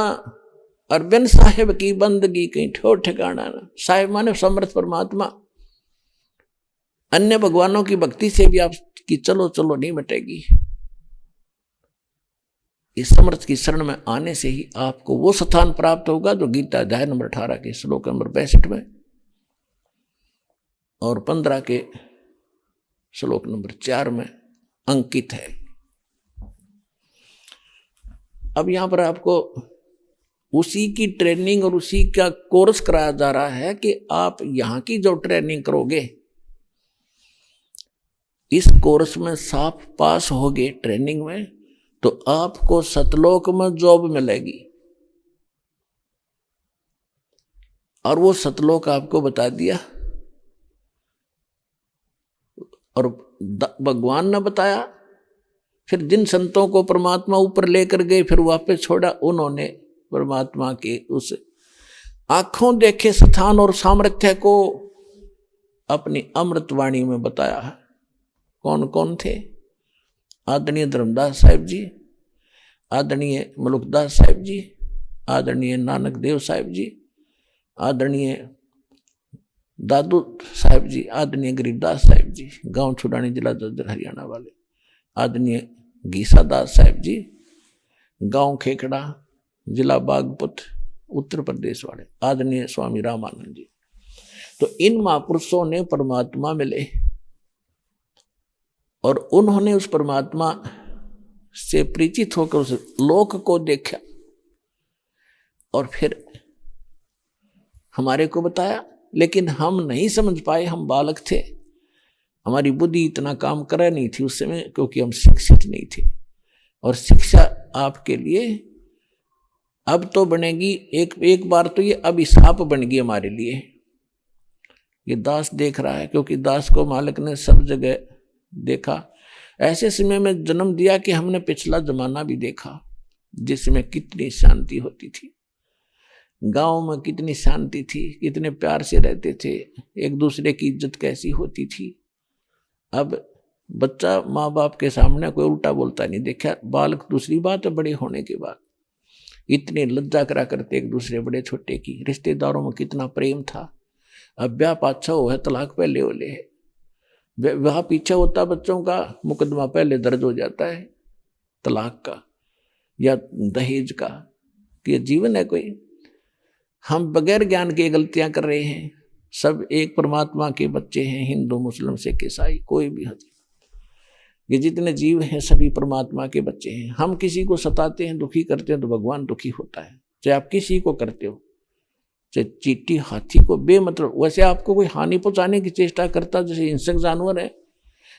और बिन साहिब की बंदगी कहीं ठोर ठिकाना ना। साहिब माने समर्थ परमात्मा, अन्य भगवानों की भक्ति से भी आपकी चलो चलो नहीं मिटेगी। इस समर्थ की शरण में आने से ही आपको वो स्थान प्राप्त होगा जो गीता अध्याय नंबर 18 के श्लोक नंबर 65 में और 15 के श्लोक नंबर 4 में अंकित है। अब यहां पर आपको उसी की ट्रेनिंग और उसी का कोर्स कराया जा रहा है कि आप यहां की जो ट्रेनिंग करोगे, इस कोर्स में साफ पास होगे ट्रेनिंग में, तो आपको सतलोक में जॉब मिलेगी। और वो सतलोक आपको बता दिया, और भगवान ने बताया। फिर जिन संतों को परमात्मा ऊपर लेकर गए फिर वापस छोड़ा, उन्होंने परमात्मा के उस आंखों देखे स्थान और सामर्थ्य को अपनी अमृतवाणी में बताया है। कौन कौन थे? आदरणीय धर्मदास साहिब जी, आदरणीय मलुकदास साहिब जी, आदरणीय नानक देव साहिब जी, आदरणीय दादू साहिब जी, आदरणीय गरीबदास साहिब जी, गांव छुड़ानी जिला जज्जर हरियाणा वाले, आदरणीय गीसा दास साहिब जी, गांव खेकड़ा जिला बागपत उत्तर प्रदेश वाले, आदरणीय स्वामी रामानंद जी। तो इन महापुरुषों ने परमात्मा मिले और उन्होंने उस परमात्मा से परिचित होकर उस लोक को देखा और फिर हमारे को बताया। लेकिन हम नहीं समझ पाए, हम बालक थे, हमारी बुद्धि इतना काम कर नहीं थी उस समय, क्योंकि हम शिक्षित नहीं थे। और शिक्षा आपके लिए अब तो बनेगी, एक बार तो ये अभिशाप बन गई हमारे लिए। ये दास देख रहा है, क्योंकि दास को मालिक ने सब जगह देखा। ऐसे समय में जन्म दिया कि हमने पिछला जमाना भी देखा, जिसमें कितनी शांति होती थी, गांव में कितनी शांति थी, कितने प्यार से रहते थे, एक दूसरे की इज्जत कैसी होती थी। अब बच्चा माँ बाप के सामने कोई उल्टा बोलता नहीं देखा। बालक दूसरी बात है, बड़े होने के बाद इतनी लज्जा करा करते एक दूसरे बड़े छोटे की, रिश्तेदारों में कितना प्रेम था। अब ब्याह पाछा हो है, तलाक पहले हो ले है, विवाह पीछे होता बच्चों का, मुकदमा पहले दर्ज हो जाता है तलाक का या दहेज का। कि ये जीवन है कोई? हम बगैर ज्ञान के गलतियां कर रहे हैं। सब एक परमात्मा के बच्चे हैं, हिंदू मुस्लिम सिख ईसाई कोई भी हद, ये जितने जीव हैं सभी परमात्मा के बच्चे हैं। हम किसी को सताते हैं, दुखी करते हैं तो भगवान दुखी होता है। चाहे आप किसी को करते हो, चाहे चींटी हाथी को बेमतलब, वैसे आपको कोई हानि पहुंचाने की चेष्टा करता, जैसे हिंसक जानवर है,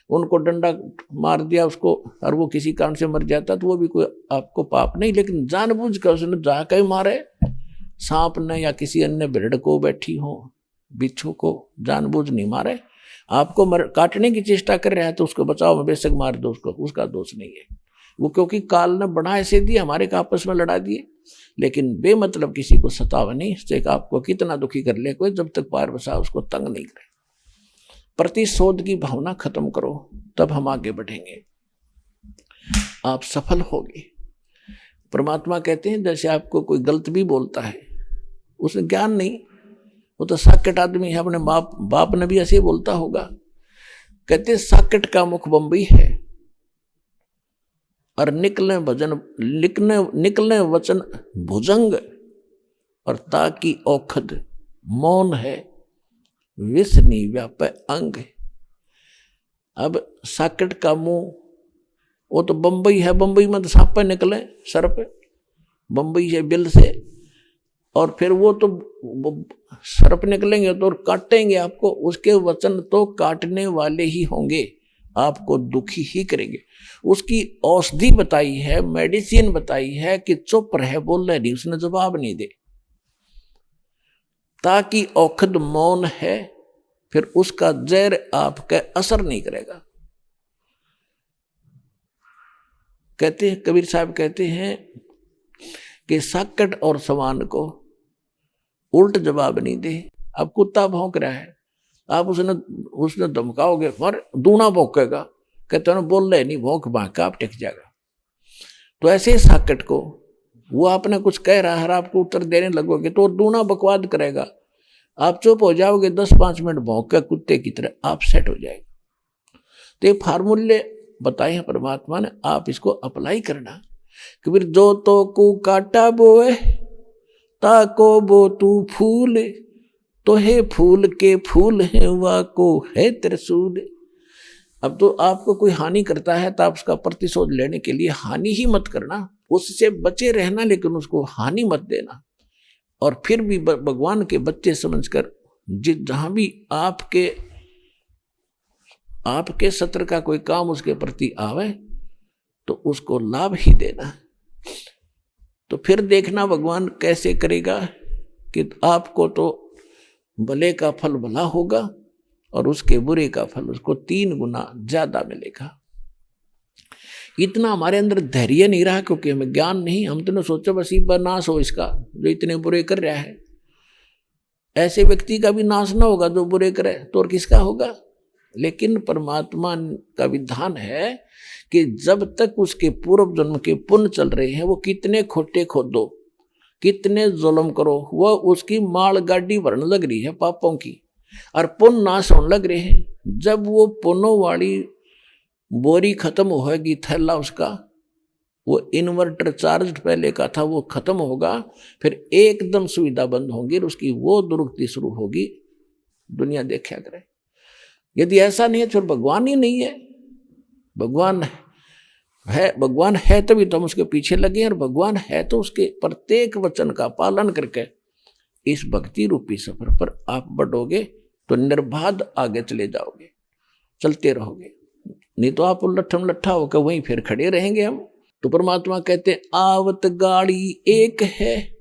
उनको डंडा मार दिया उसको और वो किसी कारण से मर जाता तो वो भी कोई आपको पाप नहीं। लेकिन जानबूझ कर उसने जाकर मारे, सांप ने या किसी अन्य भेड़ को, बैठी हो बिच्छू को जानबूझ नहीं मारे, आपको काटने की चेष्टा कर रहा है तो उसको बचाओ में बेशक मार दो उसको, उसका दोष नहीं है वो, क्योंकि काल ने बड़ा ऐसे दिया, हमारे का आपस में लड़ा दिए। लेकिन बेमतलब किसी को सतावा नहीं, चाहे आपको कितना दुखी कर ले कोई, जब तक पार बसा उसको तंग नहीं करे। प्रतिशोध की भावना खत्म करो, तब हम आगे बढ़ेंगे, आप सफल होगे। परमात्मा कहते हैं जैसे आपको कोई गलत भी बोलता है, उसे ज्ञान नहीं, वो तो साकेट आदमी है, अपने बाप ने भी ऐसे ही बोलता होगा। कहते साकेट का मुख बम्बई है और निकले वचन भुजंग, और ताकि औखद मौन है, विषनी व्याप अंग। अब साकेट का मुंह वो तो बम्बई है, बम्बई में तो सांप पे निकले, सर्प बम्बई है बिल से, और फिर वो तो सर्प निकलेंगे तो काटेंगे आपको, उसके वचन तो काटने वाले ही होंगे, आपको दुखी ही करेंगे। उसकी औषधि बताई है, मेडिसिन बताई है कि चुप रहे, बोल रहे नहीं, उसने जवाब नहीं दे, ताकि औखद मौन है, फिर उसका जहर आपका असर नहीं करेगा। कहते हैं कबीर साहब कहते हैं कि साकट और सवान को उल्ट जवाब नहीं दे। अब कुत्ता भौंक रहा है, आप उसने धमकाओगे पर दूना भौंकेगा, कहते हैं बोल रहे नहीं, भौंक भांक आप टिक जाएगा। तो ऐसे साकट को वो आपने कुछ कह रहा है, आपको उत्तर देने लगोगे तो दूना बकवाद करेगा, आप चुप हो जाओगे, 10-5 मिनट भौंक कर कुत्ते की तरह आप सेट हो जाएगा। तो ये फार्मूले बताए हैं परमात्मा ने, आप इसको अप्लाई करना। कि फिर जो तो को काटा बोए ताको बो तू फूल, तो है फूल के फूल है वा को है त्रिशूल। अब तो आपको कोई हानि करता है तो आप उसका प्रतिशोध लेने के लिए हानि ही मत करना, उससे बचे रहना, लेकिन उसको हानि मत देना। और फिर भी भगवान के बच्चे समझकर जहां भी आपके सत्र का कोई काम उसके प्रति आवे तो उसको लाभ ही देना। तो फिर देखना भगवान कैसे करेगा कि आपको तो भले का फल भला होगा और उसके बुरे का फल उसको 3 गुना ज्यादा मिलेगा। इतना हमारे अंदर धैर्य नहीं रहा, क्योंकि हमें ज्ञान नहीं, हम तो सोचो बस ही नाश हो इसका जो इतने बुरे कर रहा है। ऐसे व्यक्ति का भी नाश ना होगा जो बुरे करे तो और किसका होगा। लेकिन परमात्मा का विधान है कि जब तक उसके पूर्व जन्म के पुण्य चल रहे हैं, वो कितने खोटे खोदो, कितने जुल्म करो, वह उसकी माल गाड़ी भरने लग रही है पापों की, और पुण्य नाश होने लग रहे हैं। जब वो पुण्यों वाली बोरी खत्म होगी, थैला उसका, वो इन्वर्टर चार्ज पहले का था वो खत्म होगा, फिर एकदम सुविधा बंद होगी और उसकी वो दुर्गति शुरू होगी। दुनिया देखा करे। यदि ऐसा नहीं है तो भगवान ही नहीं है। भगवान है तभी तो हम उसके पीछे लगे, और भगवान है तो उसके प्रत्येक वचन का पालन करके इस भक्ति रूपी सफर पर आप बढ़ोगे तो निर्बाध आगे चले जाओगे, चलते रहोगे। नहीं तो आप उलट्ठम लट्ठा होकर वहीं फिर खड़े रहेंगे हम। तो परमात्मा कहते हैं आवत गाड़ी एक है,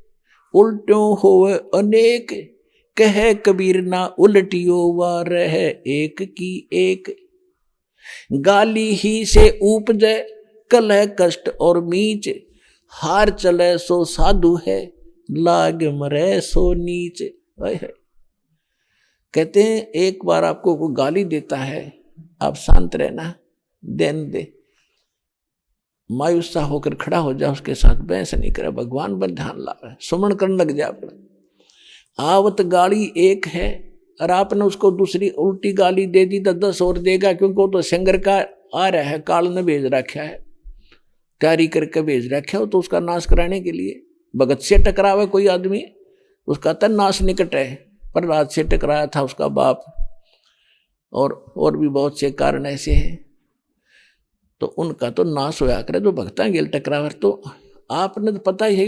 उल्टों होवे अनेक, कहे कबीर ना उल्टियो वा रहे एक की एक। गाली ही से उपजे कलह कष्ट और मीच, हार चले सो साधु है, लाग मरे सो नीच। कहते हैं एक बार आपको कोई गाली देता है, आप शांत रहना, देन दे, मायूस सा होकर खड़ा हो जाए, उसके साथ बहस नहीं करे, भगवान पर ध्यान लावे, सुमन करने लग जाए अपने। आवत गाली एक है और आपने उसको दूसरी उल्टी गाली दे दी तो 10 और देगा, क्योंकि वो तो सिंगर का आ रहा है, काल ने भेज रखा है, तैयारी करके भेज रखा है, तो उसका नाश कराने के लिए। भगत से टकरावे कोई आदमी, उसका तो नाश निकट है। प्रहलाद से टकराया था उसका बाप, और भी बहुत से कारण ऐसे हैं, तो उनका तो नाश होया करे। जो भक्ता गेल टकरावर, तो आपने तो पता ही है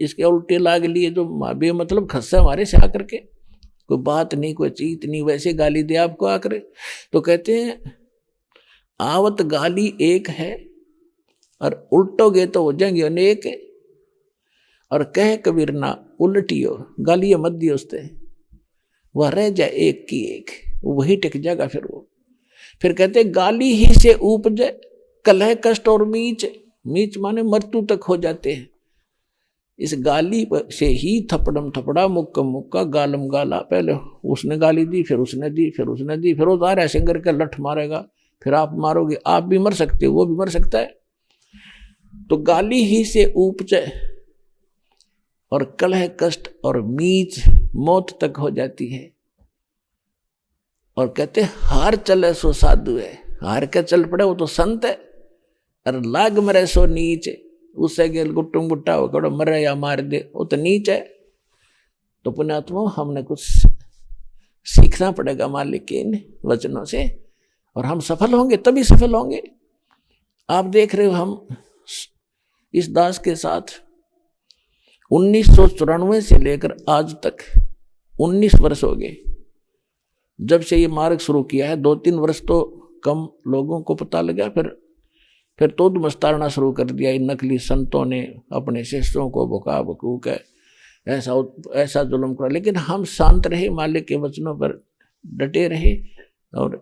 इसके उल्टे लाग लिए, जो बेमतलब खस्सा हमारे से आकर के, कोई बात नहीं, कोई चीत नहीं, वैसे गाली दे आपको आकर। तो कहते हैं आवत गाली एक है और उल्टोगे तो हो जाएंगे अनेक, और कह कबीर ना उल्टियो, गालियां मत दियो उससे, वह रह जाए एक की एक, वही टिक जाएगा फिर वो। फिर कहते गाली ही से उपजे कलह कष्ट और मीच, मीच माने मृत्यु तक हो जाते हैं। इस गाली से ही थपड़म थपड़ा मुक्का मुक्का गालम गाला, पहले उसने गाली दी, फिर उसने दी, फिर उसने दी, फिर वो आ रहा है सिंगर का लठ मारेगा, फिर आप मारोगे, आप भी मर सकते हो, वो भी मर सकता है। तो गाली ही से उपजे और कलह कष्ट और मीच मौत तक हो जाती है। और कहते हार चले सो साधु है, हार के चल पड़े वो तो संत है, और लाग मरे सो नीच, उससे गेल गुट्टुम गुट्टा हो मरे या मार दे, वो तो नीच है। तो पुण्यात्मा हमने कुछ सीखना पड़ेगा मालिक के इन वचनों से, और हम सफल होंगे, तभी सफल होंगे। आप देख रहे हो हम इस दास के साथ 1994 से लेकर आज तक 19 वर्ष हो गए जब से ये मार्ग शुरू किया है। 2-3 वर्ष तो कम लोगों को पता लगा, फिर तो मस्तारना शुरू कर दिया इन नकली संतों ने, अपने शिष्यों को भुका भकू के ऐसा जुल्म करा। लेकिन हम शांत रहे, मालिक के वचनों पर डटे रहे और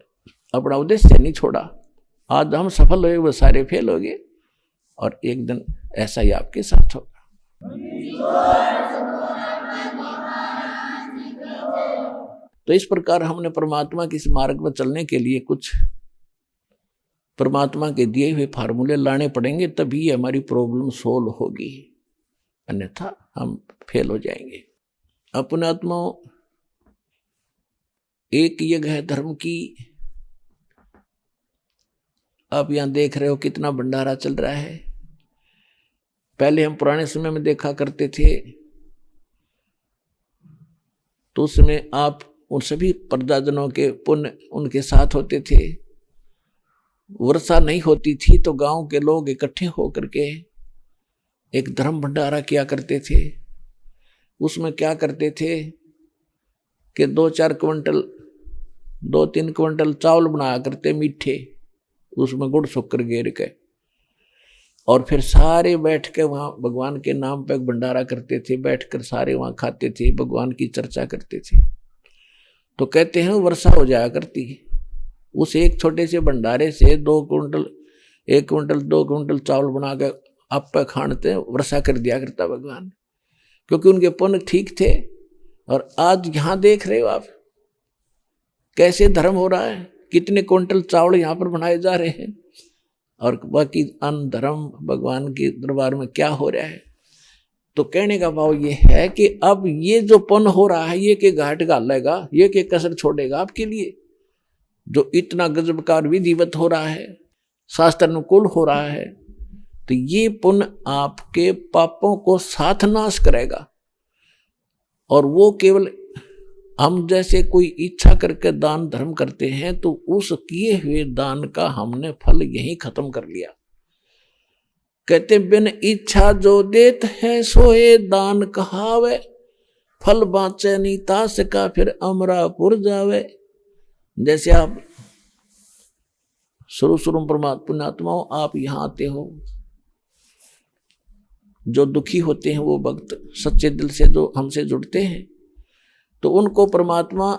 अपना उद्देश्य नहीं छोड़ा। आज हम सफल हुए, वो सारे फेल हो गए, और एक दिन ऐसा ही आपके साथ होगा। तो इस प्रकार हमने परमात्मा के इस मार्ग पर चलने के लिए कुछ परमात्मा के दिए हुए फार्मूले लाने पड़ेंगे, तभी हमारी प्रॉब्लम सोल्व होगी, अन्यथा हम फेल हो जाएंगे। अपने आत्मा एक यज्ञ है धर्म की। आप यहां देख रहे हो कितना भंडारा चल रहा है। पहले हम पुराने समय में देखा करते थे, तो उस समय आप उन सभी प्रजाजनों के पुण्य उनके साथ होते थे। वर्षा नहीं होती थी तो गांव के लोग इकट्ठे होकर के एक धर्म भंडारा किया करते थे। उसमें क्या करते थे कि 2-4 क्विंटल 2-3 क्विंटल चावल बनाया करते मीठे, उसमें गुड़ शक्कर गेर के, और फिर सारे बैठ के वहाँ भगवान के नाम पे भंडारा करते थे। बैठकर सारे वहाँ खाते थे, भगवान की चर्चा करते थे। तो कहते हैं वर्षा हो जाया करती है। उस एक छोटे से भंडारे से 1 क्विंटल 2 क्विंटल चावल बना के आप पे खानते वर्षा कर दिया करता भगवान, क्योंकि उनके पुण्य ठीक थे। और आज यहाँ देख रहे हो आप कैसे धर्म हो रहा है, कितने क्विंटल चावल यहाँ पर बनाए जा रहे हैं, और बाकी अन्न धर्म भगवान के दरबार में क्या हो रहा है। तो कहने का भाव ये है कि अब ये जो पुण्य हो रहा है, ये के घाट घालेगा, ये के कसर छोड़ेगा आपके लिए। जो इतना गजबकार विधिवत हो रहा है, शास्त्र अनुकूल हो रहा है, तो ये पुण्य आपके पापों को साथ नाश करेगा। और वो केवल हम जैसे कोई इच्छा करके दान धर्म करते हैं, तो उस किए हुए दान का हमने फल यही खत्म कर लिया। कहते बिन इच्छा जो देत है सोए दान कहावे, फल बाँचे नहीं तास का फिर अमरापुर जावे। जैसे आप शुरू परमात्मा पुण्यात्माओं, आप यहाँ आते हो, जो दुखी होते हैं वो भक्त सच्चे दिल से जो हमसे जुड़ते हैं, तो उनको परमात्मा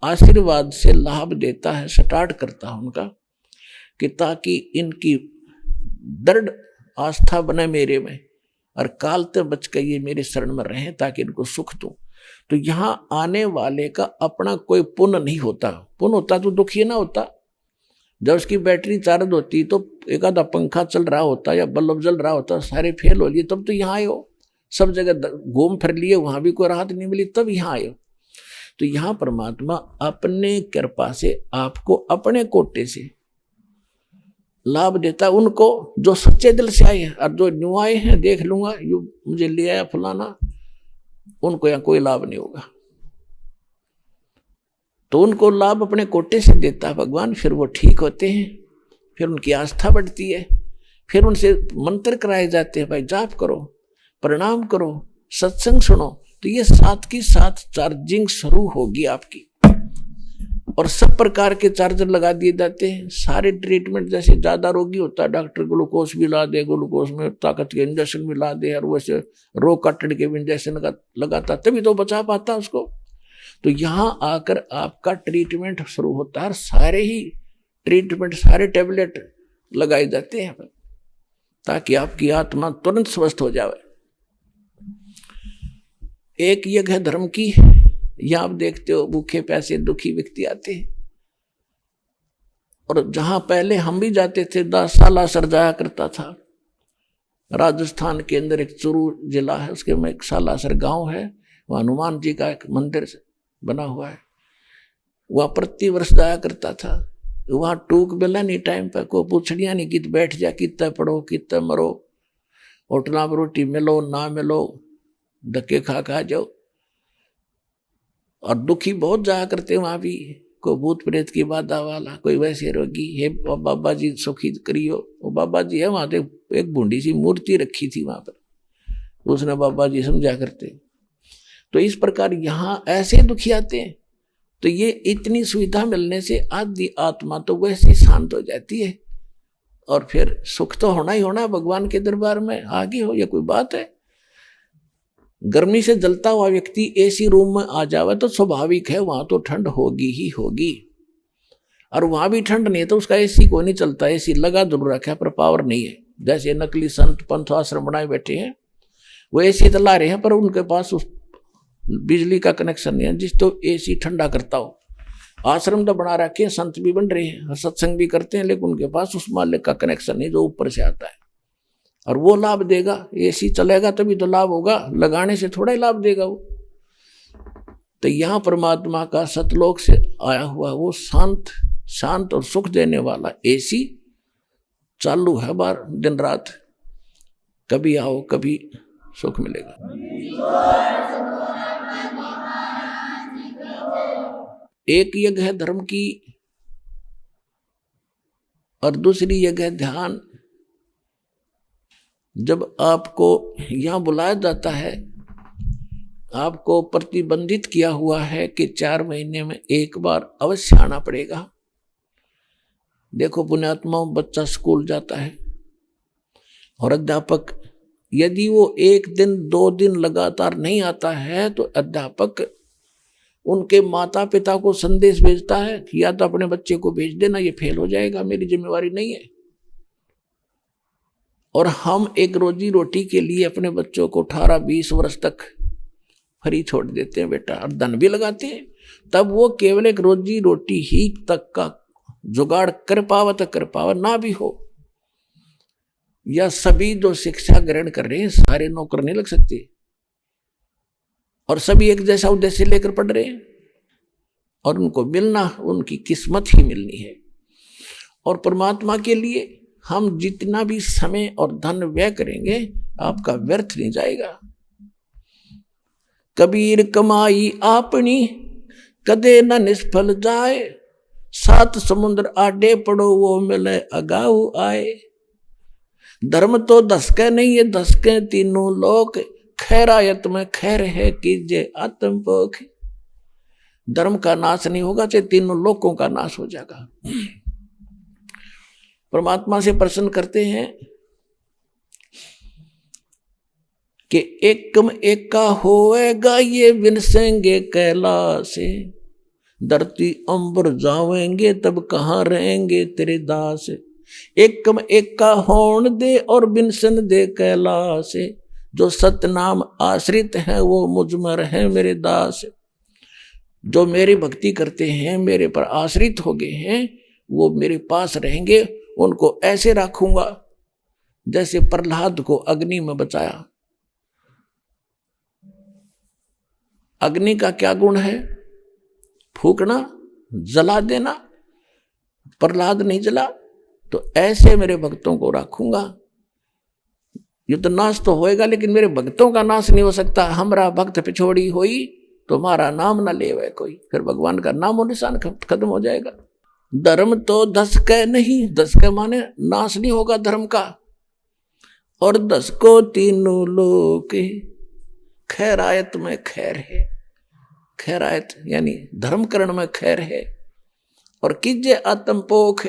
आशीर्वाद से लाभ देता है, स्टार्ट करता है उनका, कि ताकि इनकी दृढ़ आस्था बने मेरे में, और काल तक बच के ये मेरे शरण में रहें, ताकि इनको सुख दूं। तो यहाँ आने वाले का अपना कोई पुण्य नहीं होता। पुण्य होता तो दुखी ना होता। जब उसकी बैटरी चार्ज होती तो एक आधा पंखा चल रहा होता या बल्ब जल रहा होता, सारे फेल हो लिए, तब तो यहाँ आए हो। सब जगह घूम फिर लिए, वहां भी कोई राहत नहीं मिली, तब यहाँ आए हो। तो यहाँ परमात्मा अपने कृपा से आपको अपने कोटे से लाभ देता है उनको जो सच्चे दिल से आए हैं। और जो न्यू आए हैं, देख लूंगा यू मुझे ले आया फलाना, उनको यहाँ कोई लाभ नहीं होगा। तो उनको लाभ अपने कोटे से देता है भगवान, फिर वो ठीक होते हैं, फिर उनकी आस्था बढ़ती है, फिर उनसे मंत्र कराए जाते हैं, भाई जाप करो, प्रणाम करो, सत्संग सुनो। तो ये साथ की साथ चार्जिंग शुरू होगी आपकी, और सब प्रकार के चार्जर लगा दिए जाते हैं। सारे ट्रीटमेंट, जैसे ज्यादा रोगी होता है डॉक्टर ग्लूकोज भी ला दे, ग्लूकोज में ताकत के इंजेक्शन भी ला दे, और वैसे रोग काटने के इंजेक्शन लगाता, तभी तो बचा पाता उसको। तो यहाँ आकर आपका ट्रीटमेंट शुरू होता है, सारे ही ट्रीटमेंट, सारे टैबलेट लगाए जाते हैं ताकि आपकी आत्मा तुरंत स्वस्थ हो जाए। एक यज्ञ है धर्म की, यहां आप देखते हो भूखे प्यासे दुखी व्यक्ति आते हैं, और जहां पहले हम भी जाते थे, 10 सालासर जाया करता था। राजस्थान के अंदर एक चूरू जिला है, उसके में एक सालासर गांव है, वहाँ हनुमान जी का एक मंदिर बना हुआ है, वह प्रति वर्ष जाया करता था। वहां टूक मिला नहीं टाइम पर, को पूछड़िया नहीं कि बैठ जा, कितना पढ़ो कितना मरो, होटला में रोटी मिलो ना मिलो, धक्के खा जाओ। और दुखी बहुत जाया करते वहां भी, कोई भूत प्रेत की बाधा वाला, कोई वैसे रोगी, हे बाबा जी सुखी करियो। वो बाबा जी है वहां तो एक बूढ़ी सी मूर्ति रखी थी वहां पर, उसने बाबा जी समझा करते। तो इस प्रकार यहाँ ऐसे दुखी आते हैं। तो ये इतनी सुविधा मिलने से आदि आत्मा तो वैसे शांत हो जाती है, और फिर सुख तो होना ही होना भगवान के दरबार में। आगे हो, ये कोई बात है। गर्मी से जलता हुआ व्यक्ति एसी रूम में आ जावे तो स्वाभाविक है, वहां तो ठंड होगी ही होगी। और वहां भी ठंड नहीं है तो उसका एसी को नहीं चलता, एसी लगा जरूर रखा पर पावर नहीं है। जैसे नकली संत पंथ आश्रम बनाए बैठे हैं, वो एसी चला रहे हैं पर उनके पास उस बिजली का कनेक्शन नहीं है जिस तो एसी ठंडा करता हो। आश्रम तो बना रखे हैं, संत भी बन रहे हैं, सत्संग भी करते हैं, लेकिन उनके पास उस मालिक का कनेक्शन नहीं जो ऊपर से आता है, और वो लाभ देगा। एसी चलेगा तभी तो लाभ होगा, लगाने से थोड़ा ही लाभ देगा वो। तो यहाँ परमात्मा का सतलोक से आया हुआ वो शांत और सुख देने वाला एसी चालू है बार दिन रात। कभी आओ कभी सुख मिलेगा। एक यज्ञ है धर्म की, और दूसरी यज्ञ है ध्यान। जब आपको यहां बुलाया जाता है, आपको प्रतिबंधित किया हुआ है कि 4 महीने में एक बार अवश्य आना पड़ेगा। देखो पुण्यात्मा, बच्चा स्कूल जाता है और अध्यापक यदि वो 1 दिन 2 दिन लगातार नहीं आता है तो अध्यापक उनके माता पिता को संदेश भेजता है कि या तो अपने बच्चे को भेज देना, ये फेल हो जाएगा, मेरी जिम्मेवारी नहीं है। और हम एक रोजी रोटी के लिए अपने बच्चों को 18-20 वर्ष तक फ्री छोड़ देते हैं बेटा, और धन भी लगाते हैं, तब वो केवल एक रोजी रोटी ही तक का जुगाड़ कर पावा तो कर पावा, ना भी हो। या सभी जो शिक्षा ग्रहण कर रहे हैं सारे नौकर नहीं लग सकते, और सभी एक जैसा उद्देश्य लेकर पढ़ रहे हैं, और उनको मिलना उनकी किस्मत ही मिलनी है। और परमात्मा के लिए हम जितना भी समय और धन व्यय करेंगे आपका व्यर्थ नहीं जाएगा। कबीर कमाई आपनी कदे न निष्फल जाए, 7 समुद्र आडे पड़ो वो मिले अगाऊ आए। धर्म तो धसके नहीं है, धसके तीनों लोक, खैरायत में खैर है कीजिए आत्म पोख। धर्म का नाश नहीं होगा चाहे तीनों लोकों का नाश हो जाएगा। परमात्मा से प्रश्न करते हैं कि एकम एका होएगा ये विनसेंगे कैलासे, धरती अंबर जावेंगे तब कहाँ रहेंगे तेरे दास। एकम एका होण दे और बिनसन दे कैलासे, जो सतनाम आश्रित हैं वो मुझ में रहे मेरे दास। जो मेरी भक्ति करते हैं, मेरे पर आश्रित हो गए हैं, वो मेरे पास रहेंगे, उनको ऐसे रखूंगा जैसे प्रहलाद को अग्नि में बचाया। अग्नि का क्या गुण है? फूकना, जला देना। प्रहलाद नहीं जला, तो ऐसे मेरे भक्तों को रखूंगा। युद्ध नाश तो होएगा, लेकिन मेरे भक्तों का नाश नहीं हो सकता। हमारा भक्त पिछोड़ी होई, तुम्हारा नाम ना ले वह कोई। फिर भगवान का नामो निशान खत्म हो जाएगा। धर्म तो दस के नहीं, दस के माने नाश नहीं होगा धर्म का। और दस को तीनों लोग खैरायत में खैर है। खैरायत यानी धर्मकरण में खैर है। और कीजे आत्म पोख,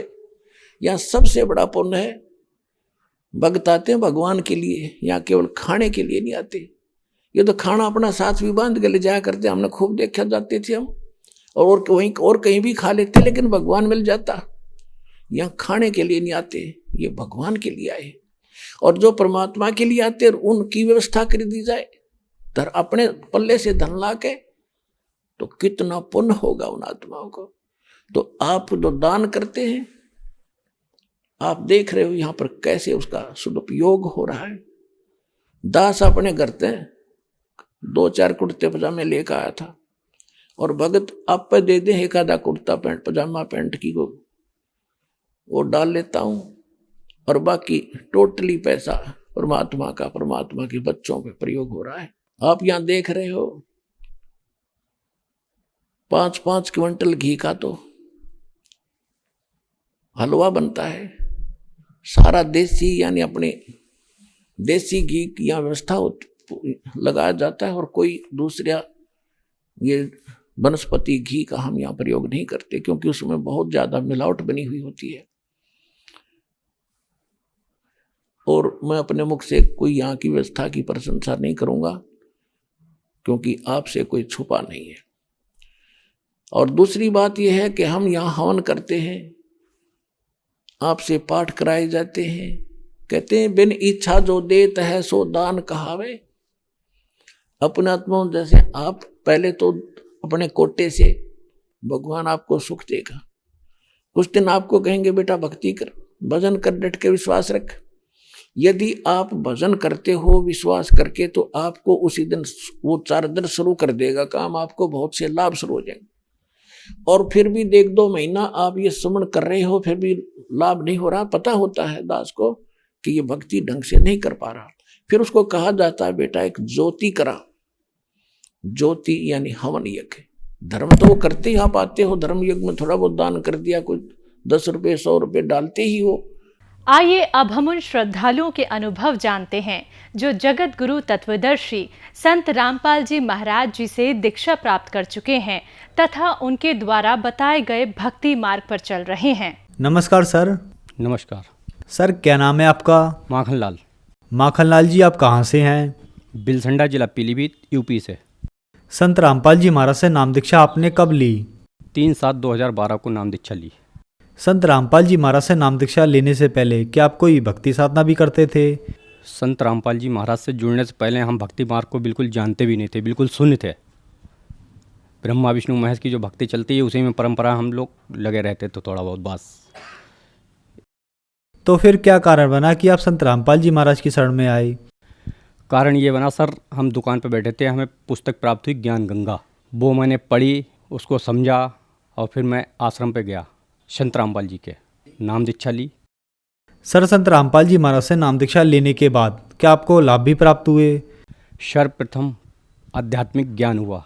यहां सबसे बड़ा पुण्य है। भक्त आते हैं भगवान के लिए, यहाँ केवल खाने के लिए नहीं आते। ये तो खाना अपना साथ भी बांध के ले जाया करते, हमने खूब देखा, जाते थे हम और वहीं और कहीं भी खा लेते, लेकिन भगवान मिल जाता। यहाँ खाने के लिए नहीं आते, ये भगवान के लिए आए। और जो परमात्मा के लिए आते उनकी व्यवस्था कर दी जाए, अपने पल्ले से धन ला के, तो कितना पुण्य होगा उन आत्माओं को। तो आप जो दान करते हैं, आप देख रहे हो यहां पर कैसे उसका सदुपयोग हो रहा है। दास अपने घर से 2-4 कुर्ते पजामे लेकर आया था, और भगत आप पे दे दे एक आधा कुर्ता पैंट पजामा पैंट की को वो डाल लेता हूं, और बाकी टोटली पैसा परमात्मा का, परमात्मा के बच्चों पे प्रयोग हो रहा है। आप यहां देख रहे हो 5-5 क्विंटल घी का तो हलवा बनता है। सारा देसी यानी अपने देसी घी की यहाँ व्यवस्था लगाया जाता है, और कोई दूसरा ये वनस्पति घी का हम यहाँ प्रयोग नहीं करते, क्योंकि उसमें बहुत ज्यादा मिलावट बनी हुई होती है। और मैं अपने मुख से कोई यहाँ की व्यवस्था की प्रशंसा नहीं करूंगा, क्योंकि आपसे कोई छुपा नहीं है। और दूसरी बात यह है कि हम यहाँ हवन करते हैं, आपसे पाठ कराए जाते हैं। कहते हैं बिन इच्छा जो देत है सो दान कहावे। अपने आत्मा जैसे आप पहले तो अपने कोटे से भगवान आपको सुख देगा। कुछ दिन आपको कहेंगे बेटा भक्ति कर, भजन कर, डट के विश्वास रख। यदि आप भजन करते हो विश्वास करके, तो आपको उसी दिन वो 4 दिन शुरू कर देगा काम, आपको बहुत से लाभ शुरू हो जाएंगे। और फिर भी 1-2 महीना आप ये सुमन कर रहे हो, फिर भी लाभ नहीं हो रहा। पता होता है दास को कि ये भक्ति ढंग से नहीं कर पा रहा। फिर उसको कहा जाता है बेटा एक ज्योति करा। ज्योति यानी हवन यज्ञ। धर्म तो वो करते ही आप आते हो, धर्म यज्ञ में थोड़ा बहुत दान कर दिया, कुछ 10 रुपये 100 रुपये डालते ही हो। आइए अब हम उन श्रद्धालुओं के अनुभव जानते हैं जो जगत गुरु तत्वदर्शी संत रामपाल जी महाराज जी से दीक्षा प्राप्त कर चुके हैं तथा उनके द्वारा बताए गए भक्ति मार्ग पर चल रहे हैं। नमस्कार सर। नमस्कार सर, क्या नाम है आपका? माखनलाल। माखनलाल जी, आप कहाँ से हैं? बिलसंडा जिला पीलीभीत यूपी से। संत रामपाल जी महाराज से नाम दीक्षा आपने कब ली? 3/7/2012 को नाम दीक्षा ली। संत रामपाल जी महाराज से नाम दीक्षा लेने से पहले क्या आप कोई भक्ति साधना भी करते थे? संत रामपाल जी महाराज से जुड़ने से पहले हम भक्ति मार्ग को बिल्कुल जानते भी नहीं थे, बिल्कुल शून्य थे। ब्रह्मा विष्णु महेश की जो भक्ति चलती है उसी में परंपरा हम लोग लगे रहते तो थोड़ा बहुत बस। तो फिर क्या कारण बना कि आप संत रामपाल जी महाराज की शरण में आए? कारण ये बना सर, हम दुकान पर बैठे थे, हमें पुस्तक प्राप्त हुई ज्ञान गंगा। वो मैंने पढ़ी, उसको समझा, और फिर मैं आश्रम पे गया, संत रामपाल जी के नाम दीक्षा ली। सर, संत रामपाल जी महाराज से नाम दीक्षा लेने के बाद क्या आपको लाभ भी प्राप्त हुए? सर्वप्रथम आध्यात्मिक ज्ञान हुआ।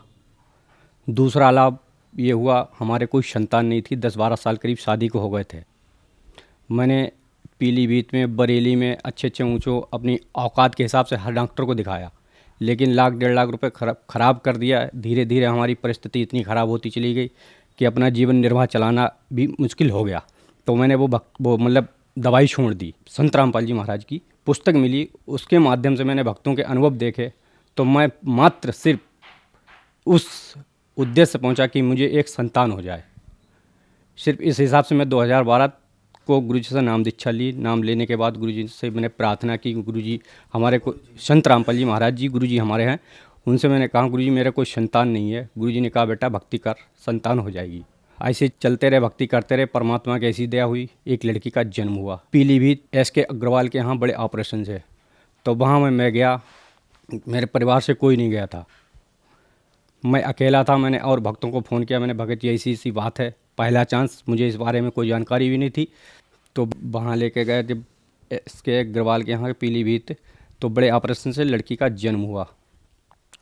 दूसरा लाभ ये हुआ, हमारे कोई संतान नहीं थी, 10-12 साल करीब शादी को हो गए थे। मैंने पीलीभीत में, बरेली में अच्छे ऊँचों अपनी औकात के हिसाब से हर डॉक्टर को दिखाया, लेकिन 1-1.5 लाख रुपए खराब कर दिया। धीरे धीरे हमारी परिस्थिति इतनी ख़राब होती चली गई कि अपना जीवन निर्वाह चलाना भी मुश्किल हो गया। तो मैंने वो मतलब दवाई छोड़ दी। संत रामपाल जी महाराज की पुस्तक मिली, उसके माध्यम से मैंने भक्तों के अनुभव देखे, तो मैं मात्र सिर्फ उस उद्देश्य पहुंचा कि मुझे एक संतान हो जाए। सिर्फ इस हिसाब से मैं 2012 को गुरुजी से नाम दीक्षा ली। नाम लेने के बाद गुरुजी से मैंने प्रार्थना की, गुरुजी हमारे को, संत रामपाल जी महाराज जी गुरुजी हमारे हैं, उनसे मैंने कहा गुरुजी मेरा कोई संतान नहीं है। गुरुजी ने कहा बेटा भक्ति कर, संतान हो जाएगी। ऐसे चलते रहे, भक्ति करते रहे, परमात्मा की ऐसी दया हुई, एक लड़की का जन्म हुआ। पीलीभीत SK अग्रवाल के यहाँ बड़े ऑपरेशन है, तो वहाँ मैं गया, मेरे परिवार से कोई नहीं गया था, मैं अकेला था। मैंने और भक्तों को फ़ोन किया, मैंने भगत जी ऐसी बात है, पहला चांस, मुझे इस बारे में कोई जानकारी भी नहीं थी। तो वहाँ लेके गए जब SK अग्रवाल के यहाँ पीलीभीत, तो बड़े ऑपरेशन से लड़की का जन्म हुआ।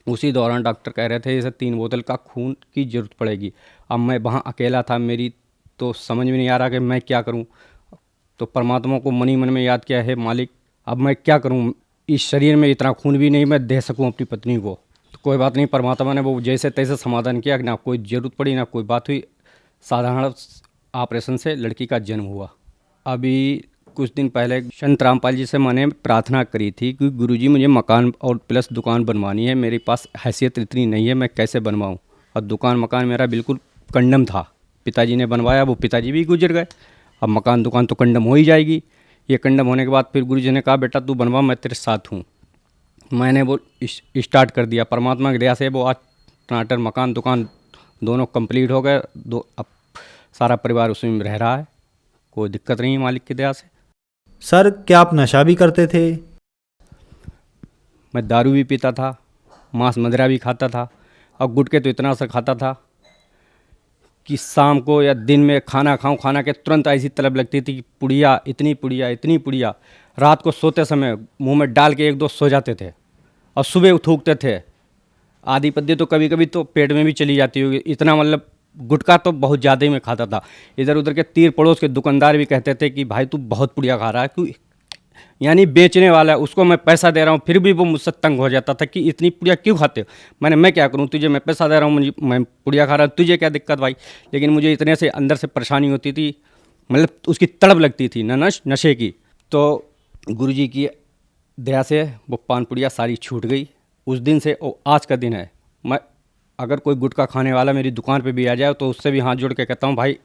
उसी दौरान डॉक्टर कह रहे थे इसे 3 बोतल का खून की ज़रूरत पड़ेगी। अब मैं वहाँ अकेला था, मेरी तो समझ में नहीं आ रहा कि मैं क्या करूँ। तो परमात्मा को मन ही मन में याद किया है, मालिक अब मैं क्या करूँ, इस शरीर में इतना खून भी नहीं मैं दे सकूँ अपनी पत्नी को। तो कोई बात नहीं, परमात्मा ने वो जैसे तैसे समाधान किया, ना कोई ज़रूरत पड़ी ना कोई बात हुई, साधारण ऑपरेशन से लड़की का जन्म हुआ। अभी कुछ दिन पहले संत रामपाल जी से मैंने प्रार्थना करी थी कि गुरुजी मुझे मकान और प्लस दुकान बनवानी है, मेरे पास हैसियत इतनी नहीं है, मैं कैसे बनवाऊं। और दुकान मकान मेरा बिल्कुल कंडम था, पिताजी ने बनवाया, वो पिताजी भी गुजर गए, अब मकान दुकान तो कंडम हो ही जाएगी। ये कंडम होने के बाद फिर गुरुजी ने कहा बेटा तू बनवा, मैं तेरे साथ हूँ। मैंने वो स्टार्ट कर दिया, परमात्मा की दया से वो आज टनाटर मकान दुकान दोनों कंप्लीट हो गए, अब सारा परिवार उसी में रह रहा है, कोई दिक्कत नहीं है मालिक की दया से। सर क्या आप नशा भी करते थे? मैं दारू भी पीता था, मांस मदिरा भी खाता था, और गुटखे तो इतना सा खाता था कि शाम को या दिन में खाना खाऊं, खाना के तुरंत ऐसी तलब लगती थी कि पुड़िया, इतनी पुड़िया। रात को सोते समय मुंह में डाल के 1-2 सो जाते थे, और सुबह थूकते थे। आधी पद्दी तो कभी कभी तो पेट में भी चली जाती होगी, इतना मतलब गुटखा तो बहुत ज़्यादा ही मैं खाता था। इधर उधर के तीर पड़ोस के दुकानदार भी कहते थे कि भाई तू बहुत पुड़िया खा रहा है, क्यों, यानी बेचने वाला है उसको मैं पैसा दे रहा हूँ, फिर भी वो मुझसे तंग हो जाता था कि इतनी पुड़िया क्यों खाते हो। मैं क्या करूँ, तुझे मैं पैसा दे रहा हूँ, मैं पुड़िया खा रहा हूँ, तुझे क्या दिक्कत भाई। लेकिन मुझे इतने से अंदर से परेशानी होती थी, मतलब उसकी तड़प लगती थी नशे की। तो गुरुजी की दया से वो पान पुड़िया सारी छूट गई। उस दिन से आज का दिन है, मैं अगर कोई गुटखा खाने वाला मेरी दुकान पे भी आ जाए तो उससे भी हाथ जोड़ के कहता हूँ भाई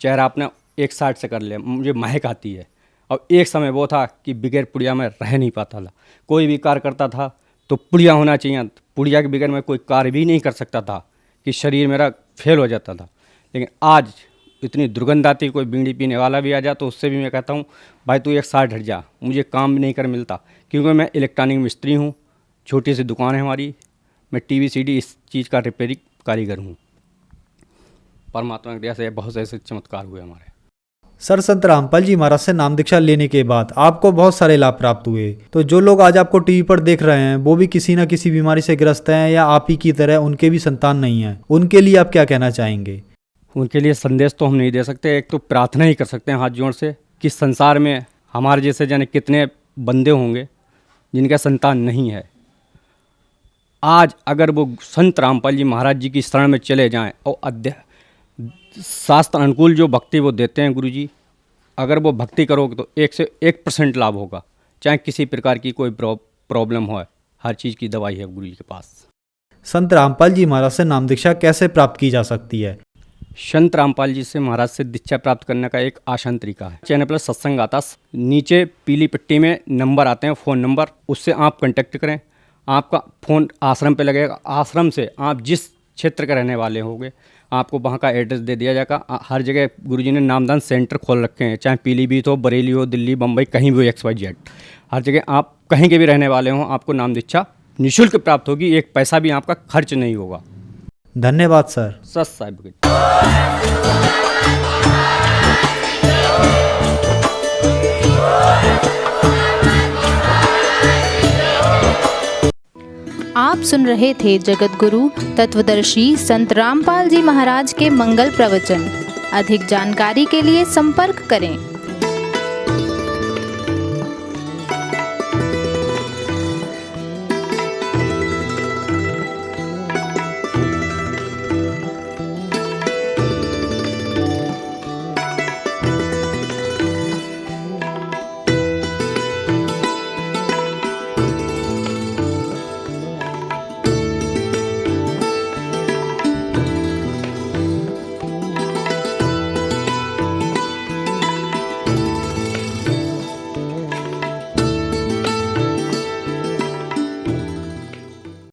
चेहरा अपना एक साइड से कर ले, मुझे महक आती है। और एक समय वो था कि बगैर पुड़िया में रह नहीं पाता था, कोई भी कार्य करता था तो पुड़िया होना चाहिए, पुड़िया के बगैर मैं कोई कार्य भी नहीं कर सकता था कि शरीर मेरा फेल हो जाता था। लेकिन आज इतनी दुर्गंध आती, कोई बीड़ी पीने वाला भी आ जाए तो उससे भी मैं कहता हूँ भाई तू एक साइड हट जा, मुझे काम भी नहीं कर मिलता, क्योंकि मैं इलेक्ट्रॉनिक मिस्त्री हूँ, छोटी सी दुकान है हमारी, मैं TV CD इस चीज़ का रिपेयरिंग कारीगर हूँ। परमात्मा की दया से बहुत से ऐसे चमत्कार हुए हमारे। सर संत रामपाल जी महाराज से नाम दीक्षा लेने के बाद आपको बहुत सारे लाभ प्राप्त हुए, तो जो लोग आज आपको टीवी पर देख रहे हैं वो भी किसी न किसी बीमारी से ग्रस्त हैं या आप ही की तरह उनके भी संतान नहीं है, उनके लिए आप क्या कहना चाहेंगे? उनके लिए संदेश तो हम नहीं दे सकते, एक तो प्रार्थना ही कर सकते हैं हाथ जोड़ से कि संसार में हमारे जैसे जाने कितने बंदे होंगे जिनका संतान नहीं है। आज अगर वो संत रामपाल जी महाराज जी की शरण में चले जाएं और शास्त्र अनुकूल जो भक्ति वो देते हैं गुरुजी, अगर वो भक्ति करोगे तो 1 से 1% लाभ होगा, चाहे किसी प्रकार की कोई प्रॉब्लम हो, हर चीज़ की दवाई है गुरुजी के पास। संत रामपाल जी महाराज से नाम दीक्षा कैसे प्राप्त की जा सकती है? संत रामपाल जी से महाराज से दीक्षा प्राप्त करने का एक आसान तरीका है, चैनल पर सत्संग आता, नीचे पीली पट्टी में नंबर आते हैं, फ़ोन नंबर, उससे आप कांटेक्ट करें, आपका फ़ोन आश्रम पे लगेगा, आश्रम से आप जिस क्षेत्र के रहने वाले होंगे आपको वहाँ का एड्रेस दे दिया जाएगा। हर जगह गुरुजी ने नामदान सेंटर खोल रखे हैं, चाहे पीलीभीत हो, बरेली हो, दिल्ली, बम्बई, कहीं भी हो, XYZ, हर जगह आप कहीं के भी रहने वाले हों आपको नाम दीक्षा निःशुल्क प्राप्त होगी, 1 पैसा भी आपका खर्च नहीं होगा। धन्यवाद सर। सत साहिब। आप सुन रहे थे जगत गुरु तत्वदर्शी संत रामपाल जी महाराज के मंगल प्रवचन। अधिक जानकारी के लिए संपर्क करें।